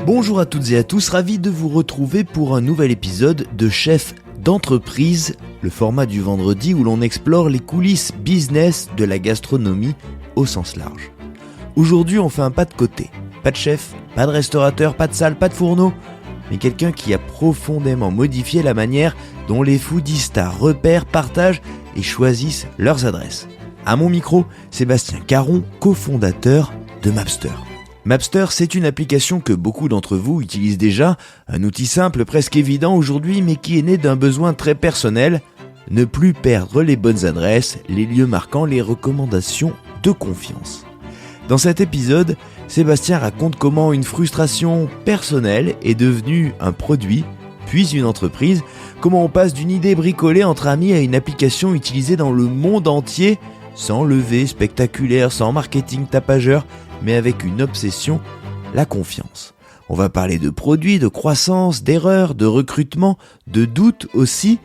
Bonjour à toutes et à tous, ravi de vous retrouver pour un nouvel épisode de Chef d'entreprise, le format du vendredi où l'on explore les coulisses business de la gastronomie au sens large. Aujourd'hui, on fait un pas de côté. Pas de chef, pas de restaurateur, pas de salle, pas de fourneau, mais quelqu'un qui a profondément modifié la manière dont les foodistas repèrent, partagent et choisissent leurs adresses. À mon micro, Sébastien Caron, cofondateur de Mapster. Mapster, c'est une application que beaucoup d'entre vous utilisent déjà, un outil simple, presque évident aujourd'hui, mais qui est né d'un besoin très personnel, ne plus perdre les bonnes adresses, les lieux marquants, les recommandations de confiance. Dans cet épisode, Sébastien raconte comment une frustration personnelle est devenue un produit, puis une entreprise, comment on passe d'une idée bricolée entre amis à une application utilisée dans le monde entier, sans levée spectaculaire, sans marketing tapageur, mais avec une obsession, la confiance. On va parler de produits, de croissance, d'erreurs, de recrutement, de doutes aussi,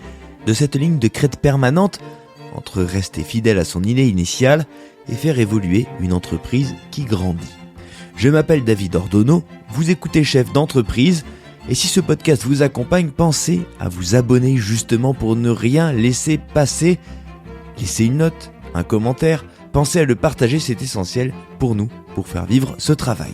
de cette ligne de crête permanente entre rester fidèle à son idée initiale et faire évoluer une entreprise qui grandit. Je m'appelle David Ordonneau, vous écoutez Chef d'entreprise, et si ce podcast vous accompagne, pensez à vous abonner justement pour ne rien laisser passer. Laissez une note, un commentaire, pensez à le partager, c'est essentiel pour nous, pour faire vivre ce travail.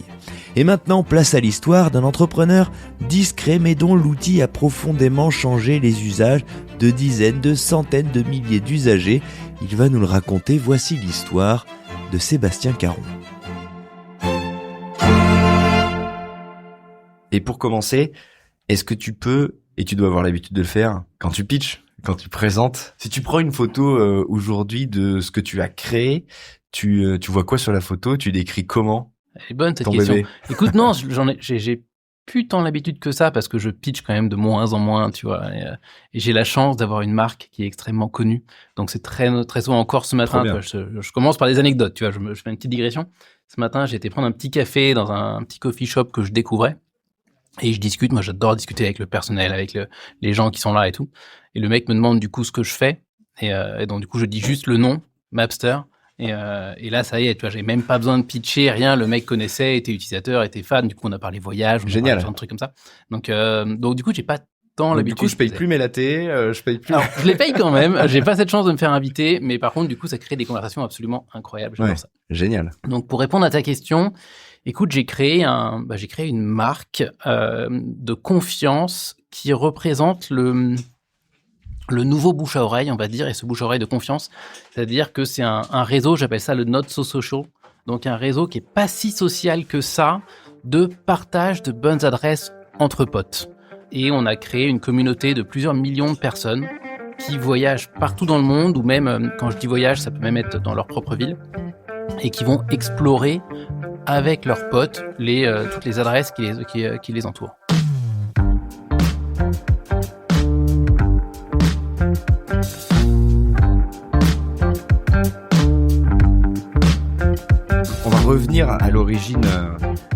Et maintenant, place à l'histoire d'un entrepreneur discret mais dont l'outil a profondément changé les usages de dizaines, de centaines de milliers d'usagers. Il va nous le raconter, voici l'histoire de Sébastien Caron. Et pour commencer, est-ce que tu peux, et tu dois avoir l'habitude de le faire, quand tu pitches, quand tu présentes, si tu prends une photo aujourd'hui de ce que tu as créé, tu vois quoi sur la photo? Tu décris comment? Elle est bonne cette ton question. bébé. Écoute, non, j'ai plus tant l'habitude que ça parce que je pitch quand même de moins en moins, tu vois. Et j'ai la chance d'avoir une marque qui est extrêmement connue. Donc c'est très souvent encore ce matin. Tu vois, je commence par des anecdotes, tu vois. Je fais une petite digression. Ce matin, j'ai été prendre un petit café dans un petit coffee shop que je découvrais. Et je discute, moi j'adore discuter avec le personnel, avec les gens qui sont là et tout. Et le mec me demande du coup ce que je fais. Et donc du coup je dis juste le nom, Mapster. Et là ça y est, tu vois, j'ai même pas besoin de pitcher, rien. Le mec connaissait, était utilisateur, était fan. Du coup on a parlé voyage, on a Génial. parlé de trucs comme ça. Donc du coup j'ai pas tant Donc, l'habitude. du coup, je paye plus mes latés, je paye plus. Alors, je les paye quand même. J'ai pas cette chance de me faire inviter, mais par contre du coup ça crée des conversations absolument incroyables. J'adore ça. Génial. Donc pour répondre à ta question. Écoute, j'ai créé une marque de confiance qui représente le nouveau bouche à oreille, on va dire, et ce bouche à oreille de confiance, c'est-à-dire que c'est un réseau, j'appelle ça le not so social, donc un réseau qui est pas si social que ça, de partage de bonnes adresses entre potes. Et on a créé une communauté de plusieurs millions de personnes qui voyagent partout dans le monde, ou même, quand je dis voyage, ça peut même être dans leur propre ville, et qui vont explorer avec leurs potes toutes les adresses qui les entourent. On va revenir à l'origine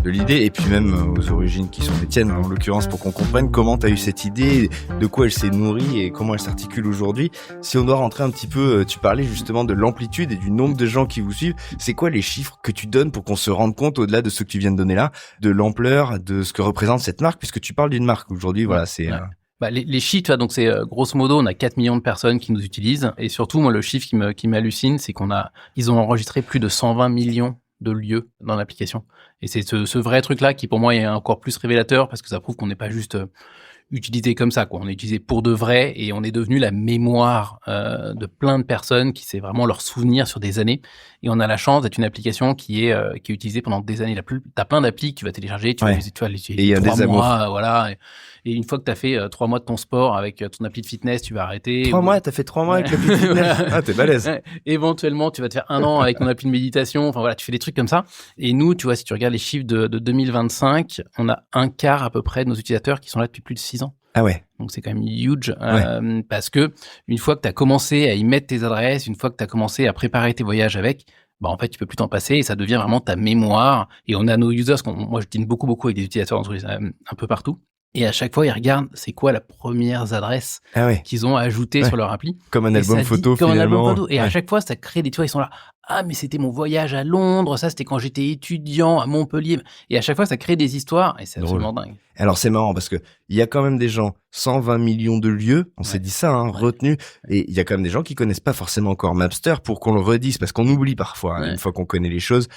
de l'idée et puis même aux origines qui sont les tiennes en l'occurrence pour qu'on comprenne comment tu as eu cette idée, de quoi elle s'est nourrie et comment elle s'articule aujourd'hui. Si on doit rentrer un petit peu, tu parlais justement de l'amplitude et du nombre de gens qui vous suivent. C'est quoi les chiffres que tu donnes pour qu'on se rende compte, au-delà de ceux que tu viens de donner là, de l'ampleur, de ce que représente cette marque, puisque tu parles d'une marque aujourd'hui, voilà, c'est... Ouais. Les chiffres, tu vois, donc c'est grosso modo, on a 4 millions de personnes qui nous utilisent. Et surtout, moi, le chiffre qui m'hallucine, c'est ils ont enregistré plus de 120 millions de lieux dans l'application. Et c'est ce vrai truc-là qui, pour moi, est encore plus révélateur parce que ça prouve qu'on n'est pas juste utilisé comme ça, quoi. On est utilisé pour de vrai et on est devenu la mémoire de plein de personnes qui c'est vraiment leur souvenir sur des années. Et on a la chance d'être une application qui est utilisée pendant des années. T'as plein d'applis que tu vas télécharger, tu vas les et il y a 3 des mois, voilà. Et une fois que t'as fait 3 mois de ton sport avec ton appli de fitness, tu vas arrêter. 3 mois, t'as fait 3 mois avec l'appli de fitness. Ah, t'es balèze. Ouais. Éventuellement, tu vas te faire 1 an avec ton appli de méditation. Enfin voilà, tu fais des trucs comme ça. Et nous, tu vois, si tu regardes les chiffres de 2025, on a un quart à peu près de nos utilisateurs qui sont là depuis plus de 6 ans. Ah ouais. Donc c'est quand même huge parce que une fois que tu as commencé à y mettre tes adresses, une fois que tu as commencé à préparer tes voyages avec, en fait, tu peux plus t'en passer et ça devient vraiment ta mémoire. Et on a nos users, moi je dîne beaucoup avec des utilisateurs un peu partout. Et à chaque fois, ils regardent c'est quoi la première adresse qu'ils ont ajoutée sur leur appli. Comme un album photo, comme finalement. un album photo. Et à chaque fois, ça crée des... Tu vois, ils sont là. Ah, mais c'était mon voyage à Londres, ça c'était quand j'étais étudiant à Montpellier. Et à chaque fois, ça crée des histoires et c'est Drôle. absolument dingue. Alors c'est marrant parce que il y a quand même des gens, 120 millions de lieux, on s'est dit ça, retenus, et il y a quand même des gens qui connaissent pas forcément encore Mapster pour qu'on le redise, parce qu'on oublie parfois, une fois qu'on connaît les choses.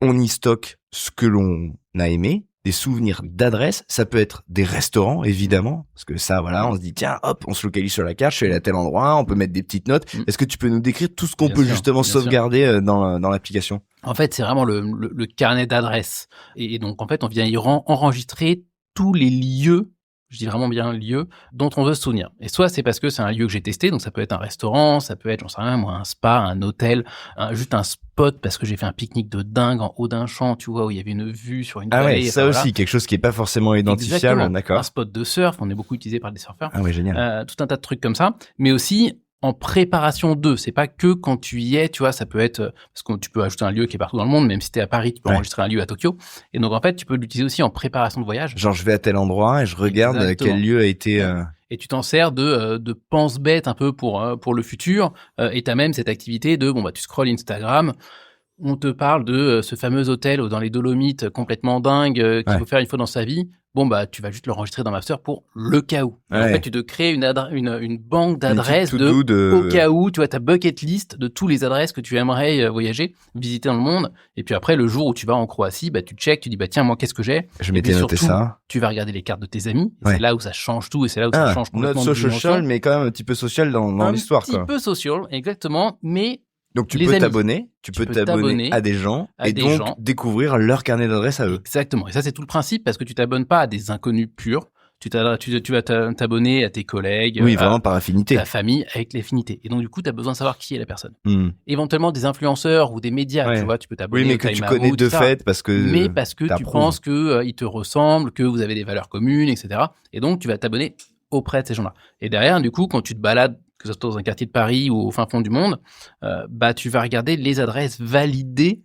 On y stocke ce que l'on a aimé, des souvenirs d'adresses, ça peut être des restaurants évidemment, parce que ça voilà, on se dit tiens hop, on se localise sur la carte, je suis allé à tel endroit, on peut mettre des petites notes. Est-ce que tu peux nous décrire tout ce qu'on peut justement sauvegarder dans l'application? En fait, c'est vraiment le carnet d'adresses. Et donc, en fait, on vient y enregistrer tous les lieux, je dis vraiment bien lieux, dont on veut se souvenir. Et soit c'est parce que c'est un lieu que j'ai testé, donc ça peut être un restaurant, ça peut être, j'en sais rien, moi, un spa, un hôtel, juste un spot parce que j'ai fait un pique-nique de dingue en haut d'un champ, tu vois, où il y avait une vue sur une vallée. Ah ouais, ça aussi, quelque chose qui est pas forcément identifiable. Exactement. D'accord. Un spot de surf, on est beaucoup utilisé par des surfeurs. Ah ouais, génial. Tout un tas de trucs comme ça, mais aussi en préparation d'eux. C'est pas que quand tu y es, tu vois, ça peut être, parce que tu peux ajouter un lieu qui est partout dans le monde, même si t'es à Paris, tu peux enregistrer un lieu à Tokyo. Et donc, en fait, tu peux l'utiliser aussi en préparation de voyage. Genre, je vais à tel endroit et je regarde quel lieu a été... Et tu t'en sers de pense-bête un peu pour le futur. Et t'as même cette activité de, tu scrolles Instagram, on te parle de ce fameux hôtel dans les Dolomites complètement dingue qu'il faut faire une fois dans sa vie. Tu vas juste l'enregistrer dans Mapster pour le cas où. En fait, tu te crées une banque d'adresses au cas où, tu vois, ta bucket list de tous les adresses que tu aimerais voyager, visiter dans le monde. Et puis après, le jour où tu vas en Croatie, tu checkes, tu dis, tiens, moi, qu'est-ce que j'ai? Je m'étais noté ça. Tu vas regarder les cartes de tes amis. C'est là où ça change tout et c'est là où ça change complètement. Notre social, mais quand même un petit peu social dans l'histoire, quoi. Un petit peu social, exactement, mais donc tu peux t'abonner, tu peux t'abonner à des gens et donc découvrir leur carnet d'adresses à eux. Exactement. Et ça, c'est tout le principe parce que tu t'abonnes pas à des inconnus purs. Tu vas t'abonner à tes collègues. Oui, vraiment par affinité. Ta famille avec l'affinité. Et donc, du coup, tu as besoin de savoir qui est la personne. Éventuellement, des influenceurs ou des médias, tu vois, tu peux t'abonner. Oui, mais que tu connais de fait parce que. Mais parce que tu penses qu'ils te ressemblent, que vous avez des valeurs communes, etc. Et donc, tu vas t'abonner auprès de ces gens-là. Et derrière, du coup, quand tu te balades, que ce soit dans un quartier de Paris ou au fin fond du monde, tu vas regarder les adresses validées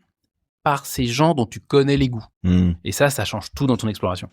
par ces gens dont tu connais les goûts. Et ça change tout dans ton exploration.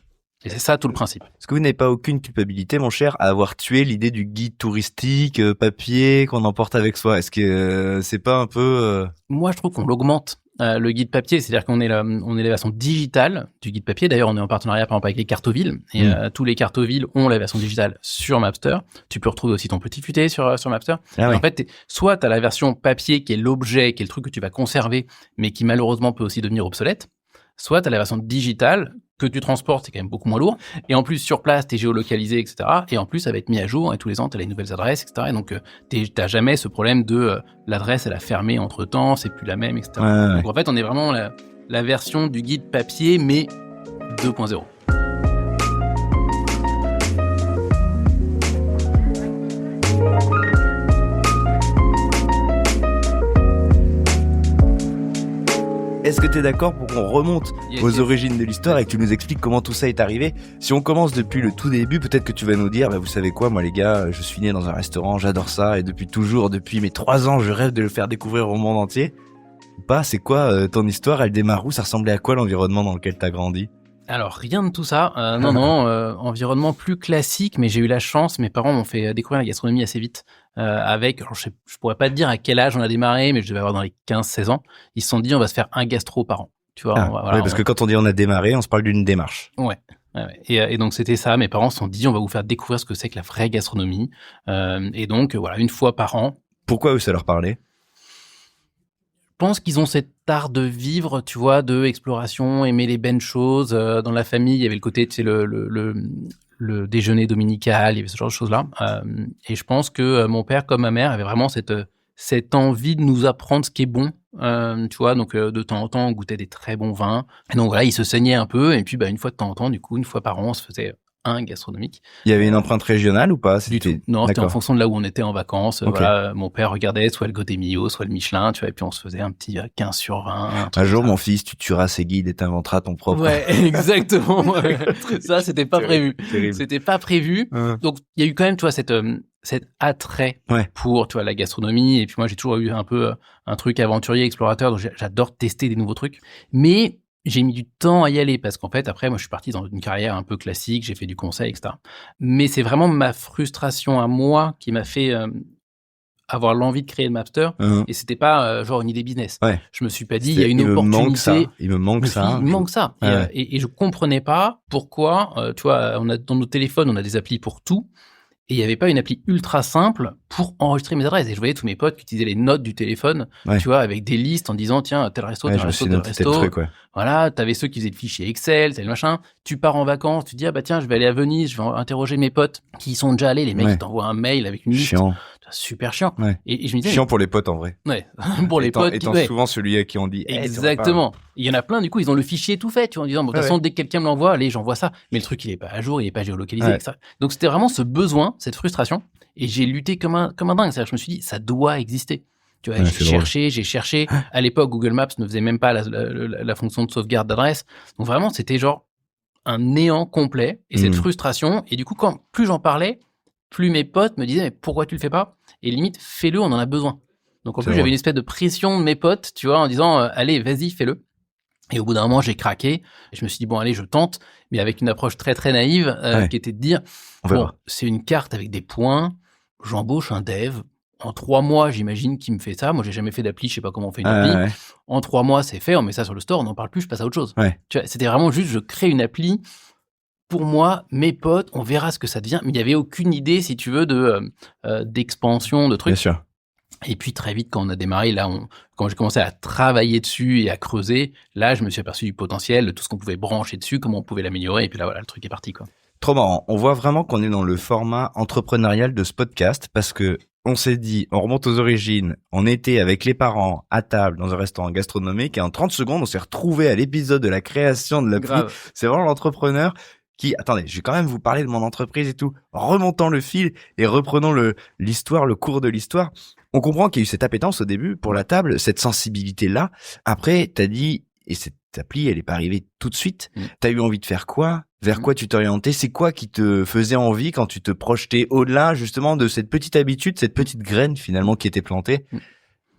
Et c'est ça tout le principe. Est-ce que vous n'avez pas aucune culpabilité, mon cher, à avoir tué l'idée du guide touristique, papier, qu'on emporte avec soi? Est-ce que c'est pas un peu... Moi, je trouve qu'on l'augmente. Le guide papier, c'est-à-dire qu'on est la version digitale du guide papier. D'ailleurs, on est en partenariat par exemple avec les Cartovilles et tous les Cartovilles ont la version digitale sur Mapster. Tu peux retrouver aussi ton petit futé sur Mapster. En fait, soit tu as la version papier qui est l'objet, qui est le truc que tu vas conserver, mais qui malheureusement peut aussi devenir obsolète. Soit tu as la version digitale que tu transportes, c'est quand même beaucoup moins lourd. Et en plus, sur place, tu es géolocalisé, etc. Et en plus, ça va être mis à jour. Et tous les ans, tu as les nouvelles adresses, etc. Et donc, tu n'as jamais ce problème de l'adresse, elle a fermé entre-temps, c'est plus la même, etc. Donc, en fait, on est vraiment la version du guide papier, mais 2.0. Est-ce que tu es d'accord pour qu'on remonte aux origines de l'histoire et que tu nous expliques comment tout ça est arrivé? Si on commence depuis le tout début, peut-être que tu vas nous dire, vous savez quoi, moi les gars, je suis né dans un restaurant, j'adore ça, et depuis mes 3 ans, je rêve de le faire découvrir au monde entier. Ou pas, c'est quoi ton histoire? Elle démarre où? Ça ressemblait à quoi l'environnement dans lequel t'as grandi? Alors, rien de tout ça. Environnement plus classique, mais j'ai eu la chance, mes parents m'ont fait découvrir la gastronomie assez vite. Alors je pourrais pas te dire à quel âge on a démarré, mais je devais avoir dans les 15-16 ans. Ils se sont dit, on va se faire un gastro par an. Tu vois, parce que quand on dit on a démarré, on se parle d'une démarche. Ouais. Et donc, c'était ça. Mes parents se sont dit, on va vous faire découvrir ce que c'est que la vraie gastronomie. Et donc, une fois par an. Pourquoi eux, ça leur parlait? Je pense qu'ils ont cet art de vivre, tu vois, de exploration, aimer les bonnes choses. Dans la famille, il y avait le côté, tu sais, le déjeuner dominical, il y avait ce genre de choses-là. Et je pense que mon père, comme ma mère, avait vraiment cette envie de nous apprendre ce qui est bon. Tu vois, donc de temps en temps, on goûtait des très bons vins. Et donc voilà, il se saignait un peu. Et puis, une fois de temps en temps, du coup, une fois par an, on se faisait un gastronomique. Il y avait une empreinte régionale ou pas? Du tout. Non, c'était en fonction de là où on était en vacances. Okay. Voilà, mon père regardait soit le Godemio, soit le Michelin, tu vois, et puis on se faisait un petit 15 sur 20. Un jour, mon fils, tu tueras ses guides et t'inventeras ton propre. Ouais, exactement. Ça, c'était pas prévu. C'était pas prévu. Donc, il y a eu quand même, tu vois, cet attrait pour, tu vois, la gastronomie. Et puis moi, j'ai toujours eu un peu un truc aventurier, explorateur. Donc, j'adore tester des nouveaux trucs. Mais j'ai mis du temps à y aller parce qu'en fait, après, moi, je suis parti dans une carrière un peu classique, j'ai fait du conseil, etc. Mais c'est vraiment ma frustration à moi qui m'a fait avoir l'envie de créer le Mapster. Et c'était pas genre une idée business. Ouais. Je me suis pas dit, il y a une opportunité. Il me manque ça. Il me manque ça. Ouais. Et je comprenais pas pourquoi, tu vois, dans nos téléphones, on a des applis pour tout. Et il n'y avait pas une appli ultra simple pour enregistrer mes adresses. Et je voyais tous mes potes qui utilisaient les notes du téléphone, tu vois, avec des listes en disant, tiens, tel resto, tel resto, tel resto. Truc, ouais. Voilà, t'avais ceux qui faisaient le fichier Excel, tel machin. Tu pars en vacances, tu dis, ah bah tiens, je vais aller à Venise, je vais interroger mes potes qui y sont déjà allés. Les mecs, ils t'envoient un mail avec une liste. Chiant. Super chiant. Ouais. Et je me disais, chiant pour les potes, en vrai. Ouais, pour les potes. Étant souvent celui à qui on dit. Exactement. Il y en a plein, du coup, ils ont le fichier tout fait, tu vois, en disant, bon, de toute façon, dès que quelqu'un me l'envoie, allez, j'envoie ça. Mais le truc, il est pas à jour, il est pas géolocalisé, etc. Donc, c'était vraiment ce besoin, cette frustration. Et j'ai lutté comme un dingue. C'est-à-dire, je me suis dit, ça doit exister. Tu vois, j'ai cherché. À l'époque, Google Maps ne faisait même pas la fonction de sauvegarde d'adresse. Donc, vraiment, c'était genre un néant complet. Et cette frustration. Et du coup, plus j'en parlais, plus mes potes me disaient, mais pourquoi tu le fais pas? Et limite, fais-le, on en a besoin. Donc, en plus, j'avais une espèce de pression de mes potes, tu vois, en disant, allez, vas-y, fais-le. Et au bout d'un moment, j'ai craqué. Et je me suis dit, bon, allez, je tente, mais avec une approche très, très naïve, qui était de dire, bon, c'est une carte avec des points, j'embauche un dev. En 3 mois, j'imagine qu'il me fait ça. Moi, j'ai jamais fait d'appli, je sais pas comment on fait une appli. En 3 mois, c'est fait, on met ça sur le store, on n'en parle plus, je passe à autre chose. Tu vois, c'était vraiment juste, je crée une appli. Pour moi, mes potes, on verra ce que ça devient. Mais il n'y avait aucune idée, si tu veux, d'expansion, de trucs. Bien sûr. Et puis très vite, quand on a démarré, là, quand j'ai commencé à travailler dessus et à creuser, là, je me suis aperçu du potentiel, de tout ce qu'on pouvait brancher dessus, comment on pouvait l'améliorer. Et puis là, voilà, le truc est parti, quoi. Trop marrant. On voit vraiment qu'on est dans le format entrepreneurial de ce podcast parce que on s'est dit, on remonte aux origines, on était avec les parents à table dans un restaurant gastronomique et en 30 secondes, on s'est retrouvé à l'épisode de la création de l'appli. C'est vraiment l'entrepreneur qui, attendez, je vais quand même vous parler de mon entreprise et tout, remontant le fil et reprenons l'histoire, le cours de l'histoire. On comprend qu'il y a eu cette appétence au début pour la table, cette sensibilité-là. Après, t'as dit, et cette appli, elle est pas arrivée tout de suite. T'as eu envie de faire quoi? Vers quoi tu t'orientais? C'est quoi qui te faisait envie quand tu te projetais au-delà, justement, de cette petite habitude, cette petite graine, finalement, qui était plantée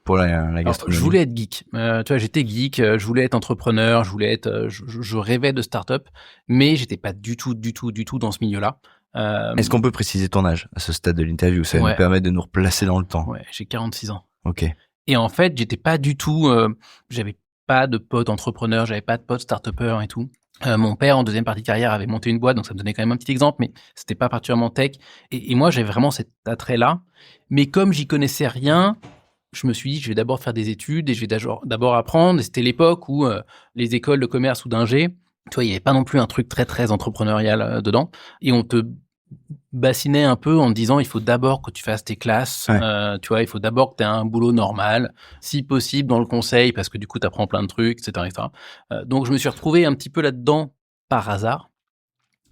pour la gastronomie? Alors, je voulais être geek. Tu vois, j'étais geek, je voulais être entrepreneur, je rêvais de start-up, mais j'étais pas du tout dans ce milieu-là. Est-ce qu'on peut préciser ton âge à ce stade de l'interview? Ça va nous permettre de nous replacer dans le temps. Ouais, j'ai 46 ans. Ok. Et en fait, j'étais pas du tout, j'avais pas de potes entrepreneurs, j'avais pas de potes start-upers et tout. Mon père, en deuxième partie de carrière, avait monté une boîte, donc ça me donnait quand même un petit exemple, mais c'était pas particulièrement tech. Et moi, j'avais vraiment cet attrait-là. Mais comme j'y connaissais rien, je me suis dit, je vais d'abord faire des études et je vais d'abord apprendre. Et c'était l'époque où les écoles de commerce ou d'ingé, tu vois, il y avait pas non plus un truc très, très entrepreneurial dedans. Et on te bassinait un peu en te disant, il faut d'abord que tu fasses tes classes, tu vois, il faut d'abord que tu aies un boulot normal, si possible dans le conseil, parce que du coup, tu apprends plein de trucs, etc. etc. Donc, je me suis retrouvé un petit peu là-dedans par hasard.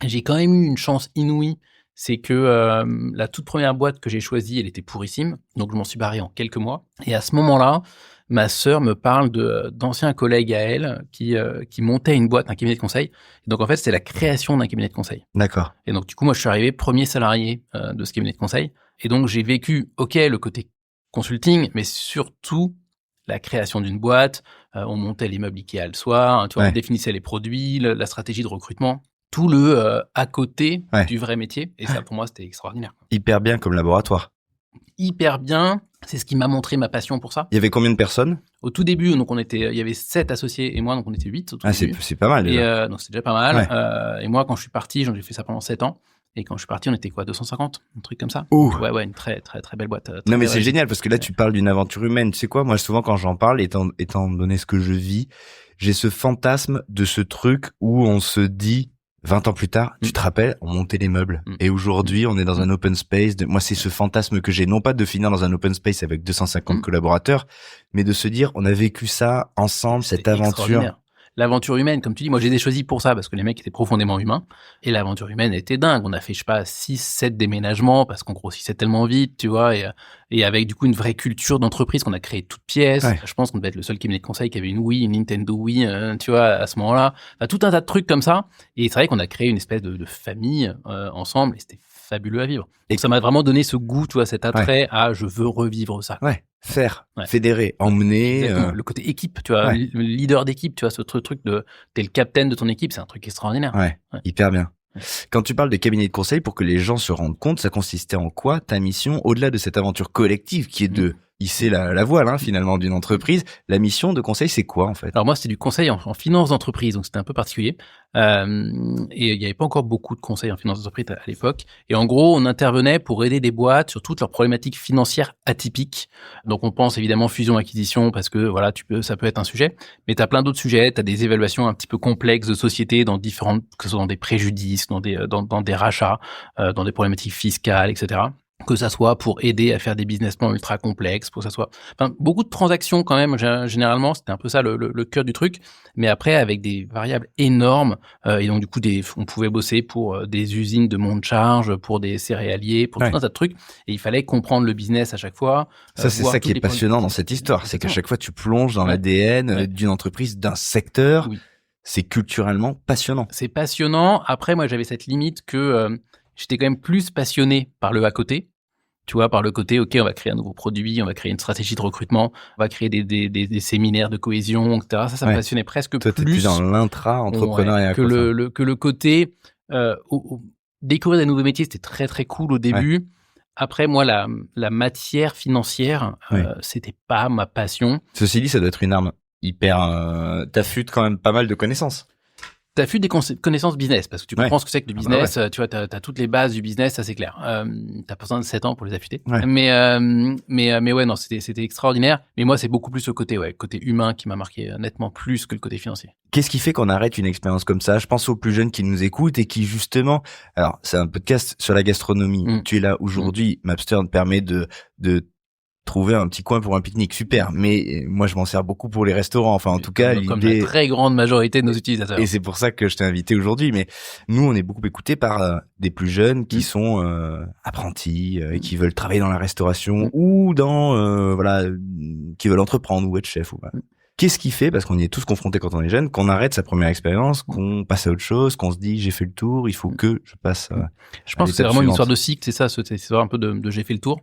J'ai quand même eu une chance inouïe, c'est que la toute première boîte que j'ai choisie, elle était pourrissime, donc je m'en suis barré en quelques mois. Et à ce moment-là, ma sœur me parle d'anciens collègues à elle qui montaient une boîte, un cabinet de conseil. Et donc, en fait, c'était la création d'un cabinet de conseil. D'accord. Et donc, du coup, moi, je suis arrivé premier salarié de ce cabinet de conseil. Et donc, j'ai vécu, le côté consulting, mais surtout la création d'une boîte. On montait l'immeuble Ikea le soir, tu vois, on définissait les produits, la stratégie de recrutement. Tout le à côté du vrai métier. Et ça, pour moi, c'était extraordinaire. Hyper bien comme laboratoire. Hyper bien. C'est ce qui m'a montré ma passion pour ça. Il y avait combien de personnes? Au tout début, donc il y avait 7 associés et moi, donc on était 8 au tout début. C'est pas mal déjà. Et donc c'était déjà pas mal. Et moi, quand je suis parti, j'ai fait ça pendant 7 ans. Et quand je suis parti, on était 250, un truc comme ça. Ouais, une très très très belle boîte. Non mais c'est génial parce que là tu parles d'une aventure humaine. Tu sais quoi, moi souvent quand j'en parle, étant donné ce que je vis, j'ai ce fantasme de ce truc où on se dit 20 ans plus tard, tu te rappelles, on montait les meubles. Et aujourd'hui, on est dans un open space. Moi, c'est ce fantasme que j'ai, non pas de finir dans un open space avec 250 collaborateurs, mais de se dire, on a vécu ça ensemble, cette aventure. L'aventure humaine, comme tu dis, moi, je les ai choisis pour ça, parce que les mecs étaient profondément humains. Et l'aventure humaine était dingue. On a fait, 6, 7 déménagements, parce qu'on grossissait tellement vite, tu vois, et avec, du coup, une vraie culture d'entreprise qu'on a créée toute pièce. Je pense qu'on devait être le seul cabinet de conseil qui avait une Wii, une Nintendo Wii, tu vois, à ce moment-là. Enfin, tout un tas de trucs comme ça. Et c'est vrai qu'on a créé une espèce de famille, ensemble, et c'était fabuleux à vivre. Et ça m'a vraiment donné ce goût, tu vois, cet attrait à je veux revivre ça. Fédérer, emmener. Le côté équipe, tu vois, le leader d'équipe, tu vois, ce truc de t'es le capitaine de ton équipe, c'est un truc extraordinaire. Hyper bien. Quand tu parles de cabinet de conseil, pour que les gens se rendent compte, ça consistait en quoi ta mission, au-delà de cette aventure collective qui est de hisser la voile finalement d'une entreprise, la mission de conseil, c'est quoi en fait? Alors moi, c'était du conseil en finance d'entreprise, donc c'était un peu particulier. Et il n'y avait pas encore beaucoup de conseils en finance d'entreprise à l'époque. Et en gros, on intervenait pour aider des boîtes sur toutes leurs problématiques financières atypiques. Donc on pense évidemment fusion-acquisition parce que voilà, ça peut être un sujet. Mais tu as plein d'autres sujets. Tu as des évaluations un petit peu complexes de sociétés dans différentes, que ce soit dans des préjudices, dans des rachats, dans des problématiques fiscales, etc. Que ça soit pour aider à faire des business plans ultra complexes, pour que ça soit... Enfin, beaucoup de transactions quand même, généralement, c'était un peu ça le cœur du truc, mais après avec des variables énormes, et donc du coup, on pouvait bosser pour des usines de monte charge, pour des céréaliers, pour tout un tas de trucs, et il fallait comprendre le business à chaque fois. Ça, c'est ça qui est passionnant dans cette histoire, c'est qu'à chaque fois, tu plonges dans l'ADN d'une entreprise, d'un secteur, c'est culturellement passionnant. C'est passionnant, après, moi, j'avais cette limite que... j'étais quand même plus passionné par le à côté, tu vois, par le côté, OK, on va créer un nouveau produit, on va créer une stratégie de recrutement, on va créer des séminaires de cohésion, etc. Ça me passionnait presque Toi, plus. T'es plus dans l'intra-entrepreneuriat. Que le côté, découvrir des nouveaux métiers, c'était très, très cool au début. Ouais. Après, moi, la matière financière, c'était pas ma passion. Ceci dit, ça doit être une arme hyper... t'affûtes quand même pas mal de connaissances. Tu as fait des connaissances business, parce que tu comprends ce que c'est que le business, tu vois, tu as toutes les bases du business, ça c'est clair. Tu as pas besoin de 7 ans pour les affûter. Ouais. Mais ouais, non, c'était extraordinaire. Mais moi, c'est beaucoup plus le côté humain qui m'a marqué nettement plus que le côté financier. Qu'est-ce qui fait qu'on arrête une expérience comme ça? Je pense aux plus jeunes qui nous écoutent et qui justement... Alors, c'est un podcast sur la gastronomie. Tu es là aujourd'hui, Mapstern permet de trouver un petit coin pour un pique-nique, super. Mais moi, je m'en sers beaucoup pour les restaurants. Enfin, en tout cas, l'idée... Comme la très grande majorité de nos utilisateurs. Et c'est pour ça que je t'ai invité aujourd'hui. Mais nous, on est beaucoup écoutés par des plus jeunes qui sont apprentis et qui veulent travailler dans la restauration ou dans qui veulent entreprendre ou être chef. Qu'est-ce qui fait, parce qu'on y est tous confrontés quand on est jeune, qu'on arrête sa première expérience, qu'on passe à autre chose, qu'on se dit j'ai fait le tour, il faut que je passe. Je pense que c'est vraiment une histoire de cycle, c'est ça, c'est un peu de j'ai fait le tour.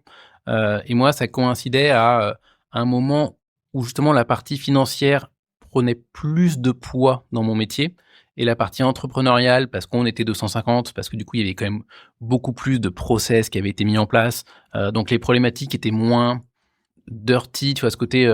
Et moi, ça coïncidait à un moment où justement la partie financière prenait plus de poids dans mon métier et la partie entrepreneuriale, parce qu'on était 250, parce que du coup, il y avait quand même beaucoup plus de process qui avaient été mis en place. Donc, les problématiques étaient moins dirty, tu vois, ce côté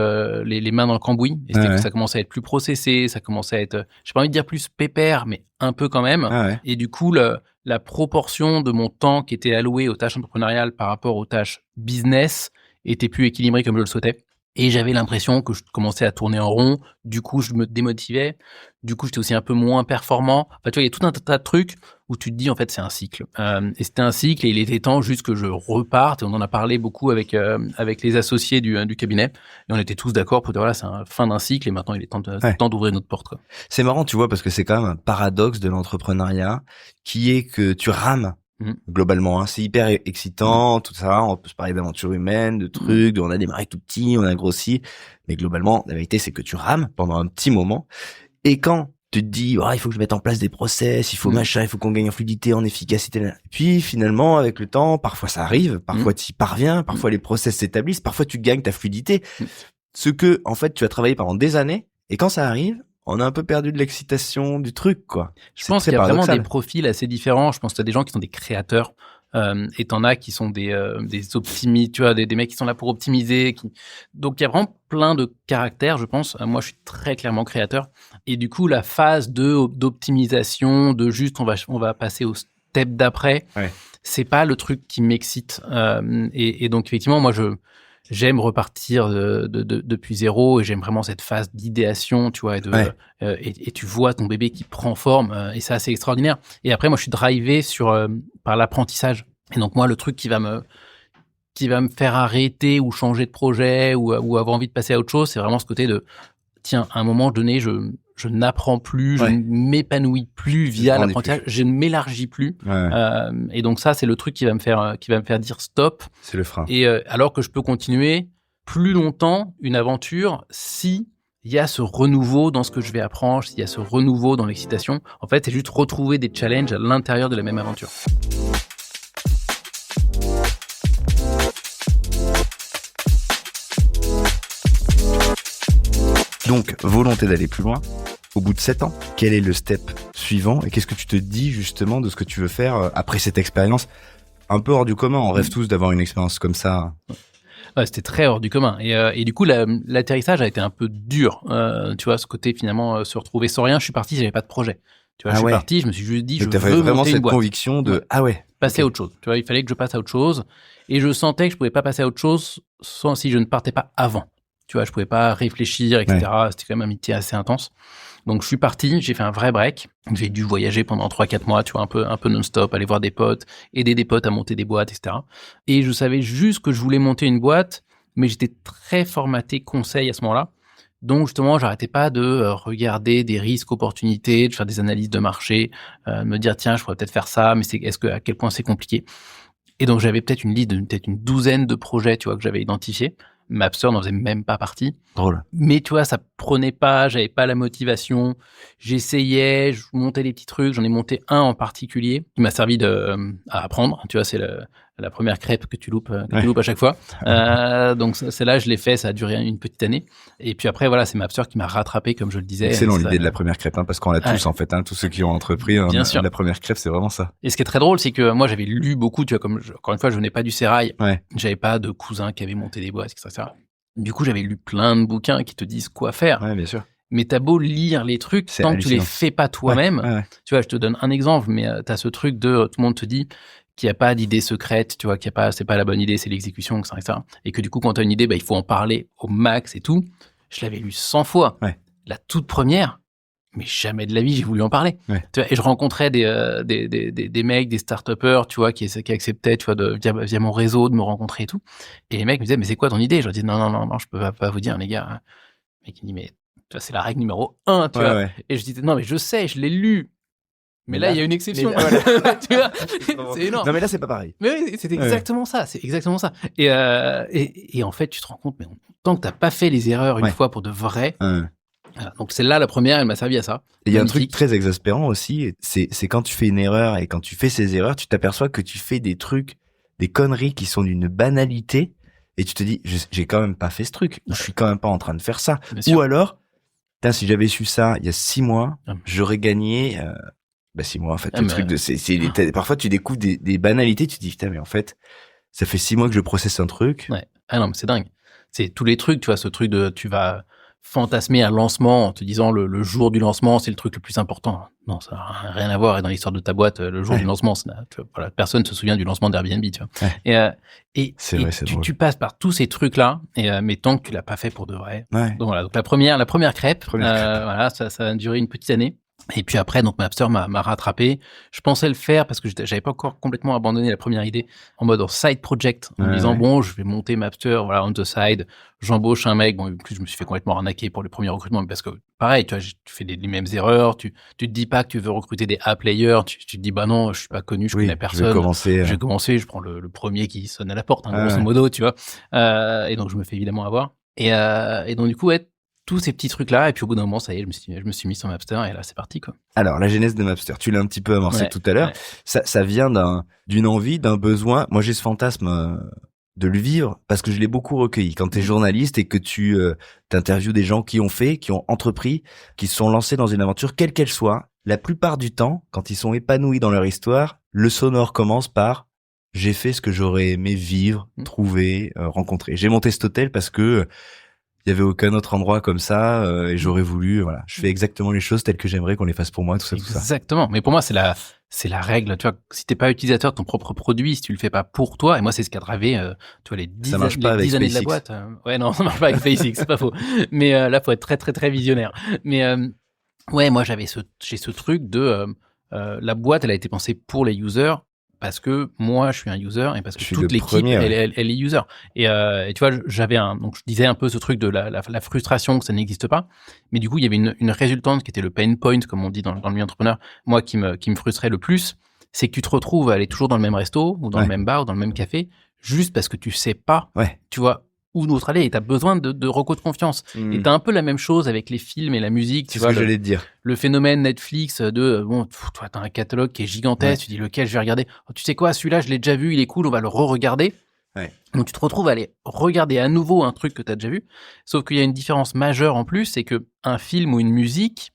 les mains dans le cambouis. Et c'était que ça commençait à être plus processé, ça commençait à être, j'ai pas envie de dire plus pépère, mais un peu quand même. Et du coup, la proportion de mon temps qui était alloué aux tâches entrepreneuriales par rapport aux tâches business était plus équilibrée comme je le souhaitais. Et j'avais l'impression que je commençais à tourner en rond. Du coup, je me démotivais. Du coup, j'étais aussi un peu moins performant. Enfin, tu vois, il y a tout un tas de trucs où tu te dis, en fait, c'est un cycle. Et c'était un cycle et il était temps juste que je reparte. Et on en a parlé beaucoup avec les associés du cabinet. Et on était tous d'accord pour dire, voilà, c'est la fin d'un cycle et maintenant, il est temps d'ouvrir notre porte, quoi. C'est marrant, tu vois, parce que c'est quand même un paradoxe de l'entrepreneuriat qui est que tu rames. Globalement, c'est hyper excitant, tout ça, on peut se parler d'aventures humaines, de trucs, on a démarré tout petit, on a grossi, mais globalement, la vérité, c'est que tu rames pendant un petit moment, et quand tu te dis, il faut que je mette en place des process, il faut machin, il faut qu'on gagne en fluidité, en efficacité, et puis finalement, avec le temps, parfois ça arrive, parfois tu y parviens, parfois les process s'établissent, parfois tu gagnes ta fluidité, ce que, en fait, tu as travaillé pendant des années, et quand ça arrive, on a un peu perdu de l'excitation du truc, quoi. Je pense qu'il y a vraiment des profils assez différents. Je pense que tu as des gens qui sont des créateurs et t'en as qui sont des optimistes, tu vois, des mecs qui sont là pour optimiser. Donc, il y a vraiment plein de caractères, je pense. Moi, je suis très clairement créateur. Et du coup, la phase d'optimisation, de juste on va passer au step d'après, c'est pas le truc qui m'excite. Et donc, effectivement, moi, j'aime repartir depuis zéro et j'aime vraiment cette phase d'idéation, tu vois, et tu vois ton bébé qui prend forme et c'est assez extraordinaire. Et après, moi, je suis drivé par l'apprentissage. Et donc, moi, le truc qui va me faire arrêter ou changer de projet ou avoir envie de passer à autre chose, c'est vraiment ce côté de, tiens, à un moment donné, je n'apprends plus, je ne m'épanouis plus via l'apprentissage, je ne m'élargis plus. Et donc ça, c'est le truc qui va me faire dire stop. C'est le frein. Et alors que je peux continuer plus longtemps une aventure si il y a ce renouveau dans ce que je vais apprendre, s'il y a ce renouveau dans l'excitation. En fait, c'est juste retrouver des challenges à l'intérieur de la même aventure. Donc, volonté d'aller plus loin, au bout de 7 ans, quel est le step suivant et qu'est-ce que tu te dis justement de ce que tu veux faire après cette expérience un peu hors du commun? On rêve tous d'avoir une expérience comme ça. Ouais, c'était très hors du commun. Et du coup, l'atterrissage a été un peu dur. Tu vois, ce côté finalement se retrouver sans rien. Je suis parti, j'avais pas de projet. Tu vois, je suis parti, je me suis juste dit, donc je veux vraiment monter cette une boîte. conviction de passer à autre chose. Tu vois, il fallait que je passe à autre chose. Et je sentais que je pouvais pas passer à autre chose sans si je ne partais pas avant. Tu vois, je pouvais pas réfléchir, etc. C'était quand même un métier assez intense. Donc, je suis parti, j'ai fait un vrai break. J'ai dû voyager pendant 3-4 mois, tu vois, un peu non-stop, aller voir des potes, aider des potes à monter des boîtes, etc. Et je savais juste que je voulais monter une boîte, mais j'étais très formaté conseil à ce moment-là. Donc, justement, j'arrêtais pas de regarder des risques, opportunités, de faire des analyses de marché, me dire, tiens, je pourrais peut-être faire ça, mais à quel point c'est compliqué. Et donc, j'avais peut-être une liste de peut-être une douzaine de projets, tu vois, que j'avais identifiés. Mapster n'en faisait même pas partie. Drôle. Mais tu vois, ça prenait pas, j'avais pas la motivation. J'essayais, je montais des petits trucs. J'en ai monté un en particulier qui m'a servi à apprendre. Tu vois, c'est la première crêpe que tu loupes à chaque fois. Donc celle-là, je l'ai fait, ça a duré une petite année. Et puis après, voilà, c'est Mapster qui m'a rattrapé, comme je le disais. Excellent l'idée de la première crêpe, parce qu'on l'a tous en fait, tous ceux qui ont entrepris. Bien sûr. La première crêpe, c'est vraiment ça. Et ce qui est très drôle, c'est que moi, j'avais lu beaucoup, tu vois, encore une fois, je venais pas du sérail. J'avais pas de cousins qui avaient monté des boîtes, etc. Du coup, j'avais lu plein de bouquins qui te disent quoi faire. Ouais, bien sûr. Mais t'as beau lire les trucs, tant que tu les fais pas toi-même. Tu vois, je te donne un exemple, mais t'as ce truc de tout le monde te dit qu'il n'y a pas d'idée secrète, tu vois, c'est pas la bonne idée, c'est l'exécution, etc. Et que du coup, quand t'as une idée, il faut en parler au max et tout. Je l'avais lu 100 fois. La toute première, mais jamais de la vie j'ai voulu en parler. Tu vois, et je rencontrais des mecs, des start-upers, tu vois, qui acceptaient, tu vois, via mon réseau de me rencontrer et tout. Et les mecs me disaient, mais c'est quoi ton idée? Je leur dis, non, je peux pas vous dire, les gars. Le mec, il dit, mais tu vois, c'est la règle numéro 1, tu vois. Et je disais, non, mais je sais, je l'ai lu. Mais là, il y a une exception. Tu vois, c'est énorme. Non, mais là, c'est pas pareil. Mais oui, c'est exactement ça. C'est exactement ça. Et en fait, tu te rends compte, mais tant que t'as pas fait les erreurs une fois pour de vrai. Voilà. Donc, celle-là, la première, elle m'a servi à ça. Il y a un truc très exaspérant aussi, c'est quand tu fais une erreur et quand tu fais ces erreurs, tu t'aperçois que tu fais des trucs, des conneries qui sont d'une banalité et tu te dis, j'ai quand même pas fait ce truc. Je suis quand même pas en train de faire ça. Ou alors, si j'avais su ça il y a 6 mois, j'aurais gagné... 6 mois en fait. Le truc de parfois tu découvres des banalités, tu te dis putain mais en fait ça fait 6 mois que je processe un truc. Ah non mais c'est dingue. C'est tous les trucs, tu vois, ce truc de tu vas fantasmer un lancement en te disant le jour du lancement c'est le truc le plus important. Non, ça n'a rien à voir. Et dans l'histoire de ta boîte, le jour du lancement, voilà, personne se souvient du lancement d'Airbnb, tu vois. Et tu passes par tous ces trucs là, mais tant que tu l'as pas fait pour de vrai. Donc voilà, donc la première crêpe. Voilà, ça a duré une petite année. Et puis après, donc Mapster m'a rattrapé. Je pensais le faire parce que j'avais pas encore complètement abandonné la première idée en mode side project, en me disant bon, je vais monter Mapster, voilà, on the side. J'embauche un mec. Bon, en plus, je me suis fait complètement arnaquer pour le premier recrutement parce que pareil, tu vois, tu fais les mêmes erreurs. Tu te dis pas que tu veux recruter des A-players. Tu te dis bah non, je suis pas connu, je connais personne. Je vais commencer. Je prends le premier qui sonne à la porte, grosso modo, tu vois. Et donc je me fais évidemment avoir. Et donc du coup, tous ces petits trucs-là, et puis au bout d'un moment, ça y est, je me suis mis sur Mapster, et là, c'est parti, quoi. Alors, la genèse de Mapster, tu l'as un petit peu amorcé tout à l'heure. Ça vient d'une envie, d'un besoin. Moi, j'ai ce fantasme de le vivre, parce que je l'ai beaucoup recueilli. Quand t'es journaliste et que tu t'interviews des gens qui ont entrepris, qui se sont lancés dans une aventure, quelle qu'elle soit, la plupart du temps, quand ils sont épanouis dans leur histoire, le sonore commence par « j'ai fait ce que j'aurais aimé vivre, trouver, rencontrer ». J'ai monté cet hôtel parce que il y avait aucun autre endroit comme ça et j'aurais voulu, voilà, je fais exactement les choses telles que j'aimerais qu'on les fasse pour moi, tout ça. Exactement. Mais pour moi, c'est la règle. Tu vois, si t'es pas utilisateur de ton propre produit, si tu le fais pas pour toi, et moi, c'est ce qui a dravé, tu vois, les 10 années de la boîte. Ouais, non, ça marche pas avec SpaceX, c'est pas faux. Mais là, faut être très, très, très visionnaire. Mais moi, j'ai ce truc de la boîte, elle a été pensée pour les users. Parce que moi, je suis un user et parce que toute l'équipe, elle est user. Et tu vois, donc je disais un peu ce truc de la frustration que ça n'existe pas. Mais du coup, il y avait une résultante qui était le pain point, comme on dit dans le milieu entrepreneur. Moi, qui me frustrait le plus, c'est que tu te retrouves à aller toujours dans le même resto ou dans le même bar ou dans le même café, juste parce que tu sais pas, tu vois, où d'autre aller, et t'as besoin de recos de confiance. Et t'as un peu la même chose avec les films et la musique. C'est ce que j'allais te dire. Le phénomène Netflix de, toi, t'as un catalogue qui est gigantesque, tu dis lequel je vais regarder. Oh, tu sais quoi, celui-là, je l'ai déjà vu, il est cool, on va le re-regarder. Ouais. Donc tu te retrouves à aller regarder à nouveau un truc que tu as déjà vu, sauf qu'il y a une différence majeure en plus, c'est que un film ou une musique,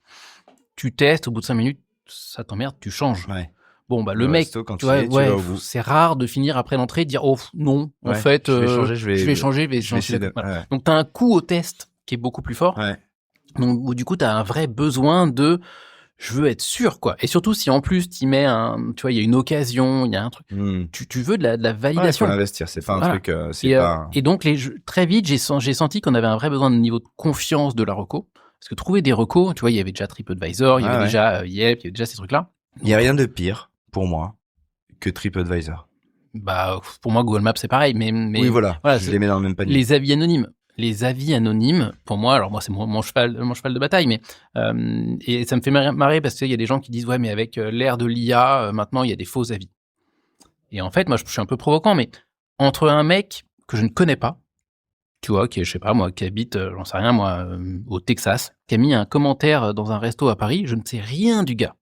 tu testes, au bout de 5 minutes, ça t'emmerde, tu changes. Ouais. Bon, bah, le Le mec, resto, quand tu vois, tu vas au bout. c'est rare de finir après l'entrée et de dire, oh, non, en Ouais, fait, je vais changer, je vais changer, je vais je vais essayer de... voilà. Ouais. Donc, tu as un coût au test qui est beaucoup plus fort. Ouais. Donc, où, du coup, tu as un vrai besoin de, je veux être sûr, quoi. Et surtout, si en plus, tu mets tu vois, il y a une occasion, il y a un truc, tu veux de la Ouais, il faut validation. l'investir, c'est pas un Voilà. truc, c'est Et, pas... et donc, très vite, j'ai senti qu'on avait un vrai besoin de niveau de confiance de la reco. Parce que trouver des recos, tu vois, il y avait déjà TripAdvisor, il y avait déjà Yelp, il y avait déjà ces trucs-là. Il y a rien de pire, pour moi, que TripAdvisor. Bah, pour moi, Google Maps, c'est pareil, mais Oui, voilà, je les mets dans le même panier. les avis anonymes. Les avis anonymes, pour moi, alors moi, c'est mon cheval de bataille, mais et ça me fait marrer parce qu'il y a des gens qui disent, ouais, mais avec l'ère de l'IA, maintenant, il y a des faux avis. Et en fait, moi, je suis un peu provocant, mais entre un mec que je ne connais pas, tu vois, qui est, je sais pas, moi, qui habite, j'en sais rien, moi, au Texas, qui a mis un commentaire dans un resto à Paris, je ne sais rien du gars.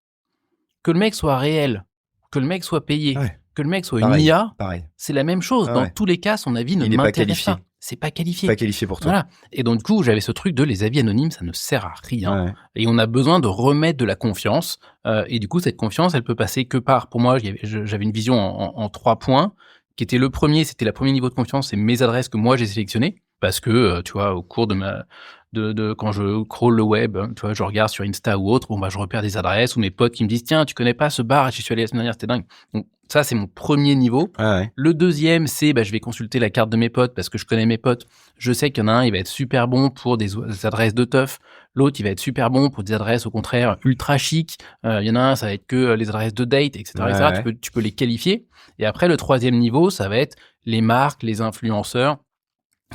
Que le mec soit réel, que le mec soit payé, Ouais. que le mec soit Pareil, une IA, pareil. c'est la même chose. Ah Dans ouais. tous les cas, son avis ne Il est pas m'intéresse qualifié. pas. C'est pas qualifié. Pas qualifié pour toi. Voilà. Et donc, du coup, j'avais ce truc de les avis anonymes, ça ne sert à rien. Ouais. Et on a besoin de remettre de la confiance. Et du coup, cette confiance, elle peut passer que par, pour moi, j'avais une vision en 3 points, qui était le premier, c'était le premier niveau de confiance, c'est mes adresses que moi j'ai sélectionnées. Parce que, tu vois, au cours de quand je crawl le web, tu vois, je regarde sur Insta ou autre, bon, bah, je repère des adresses ou mes potes qui me disent, tiens, tu connais pas ce bar, j'y suis allé la semaine dernière, c'était dingue. Donc, ça, c'est mon premier niveau. Ah ouais. Le deuxième, c'est, bah, je vais consulter la carte de mes potes parce que je connais mes potes. Je sais qu'il y en a un, il va être super bon pour des adresses de teuf. L'autre, il va être super bon pour des adresses, au contraire, ultra chic. Il y en a un, ça va être que les adresses de date, etc., Ouais, etc. ouais. Tu peux les qualifier. Et après, le troisième niveau, ça va être les marques, les influenceurs,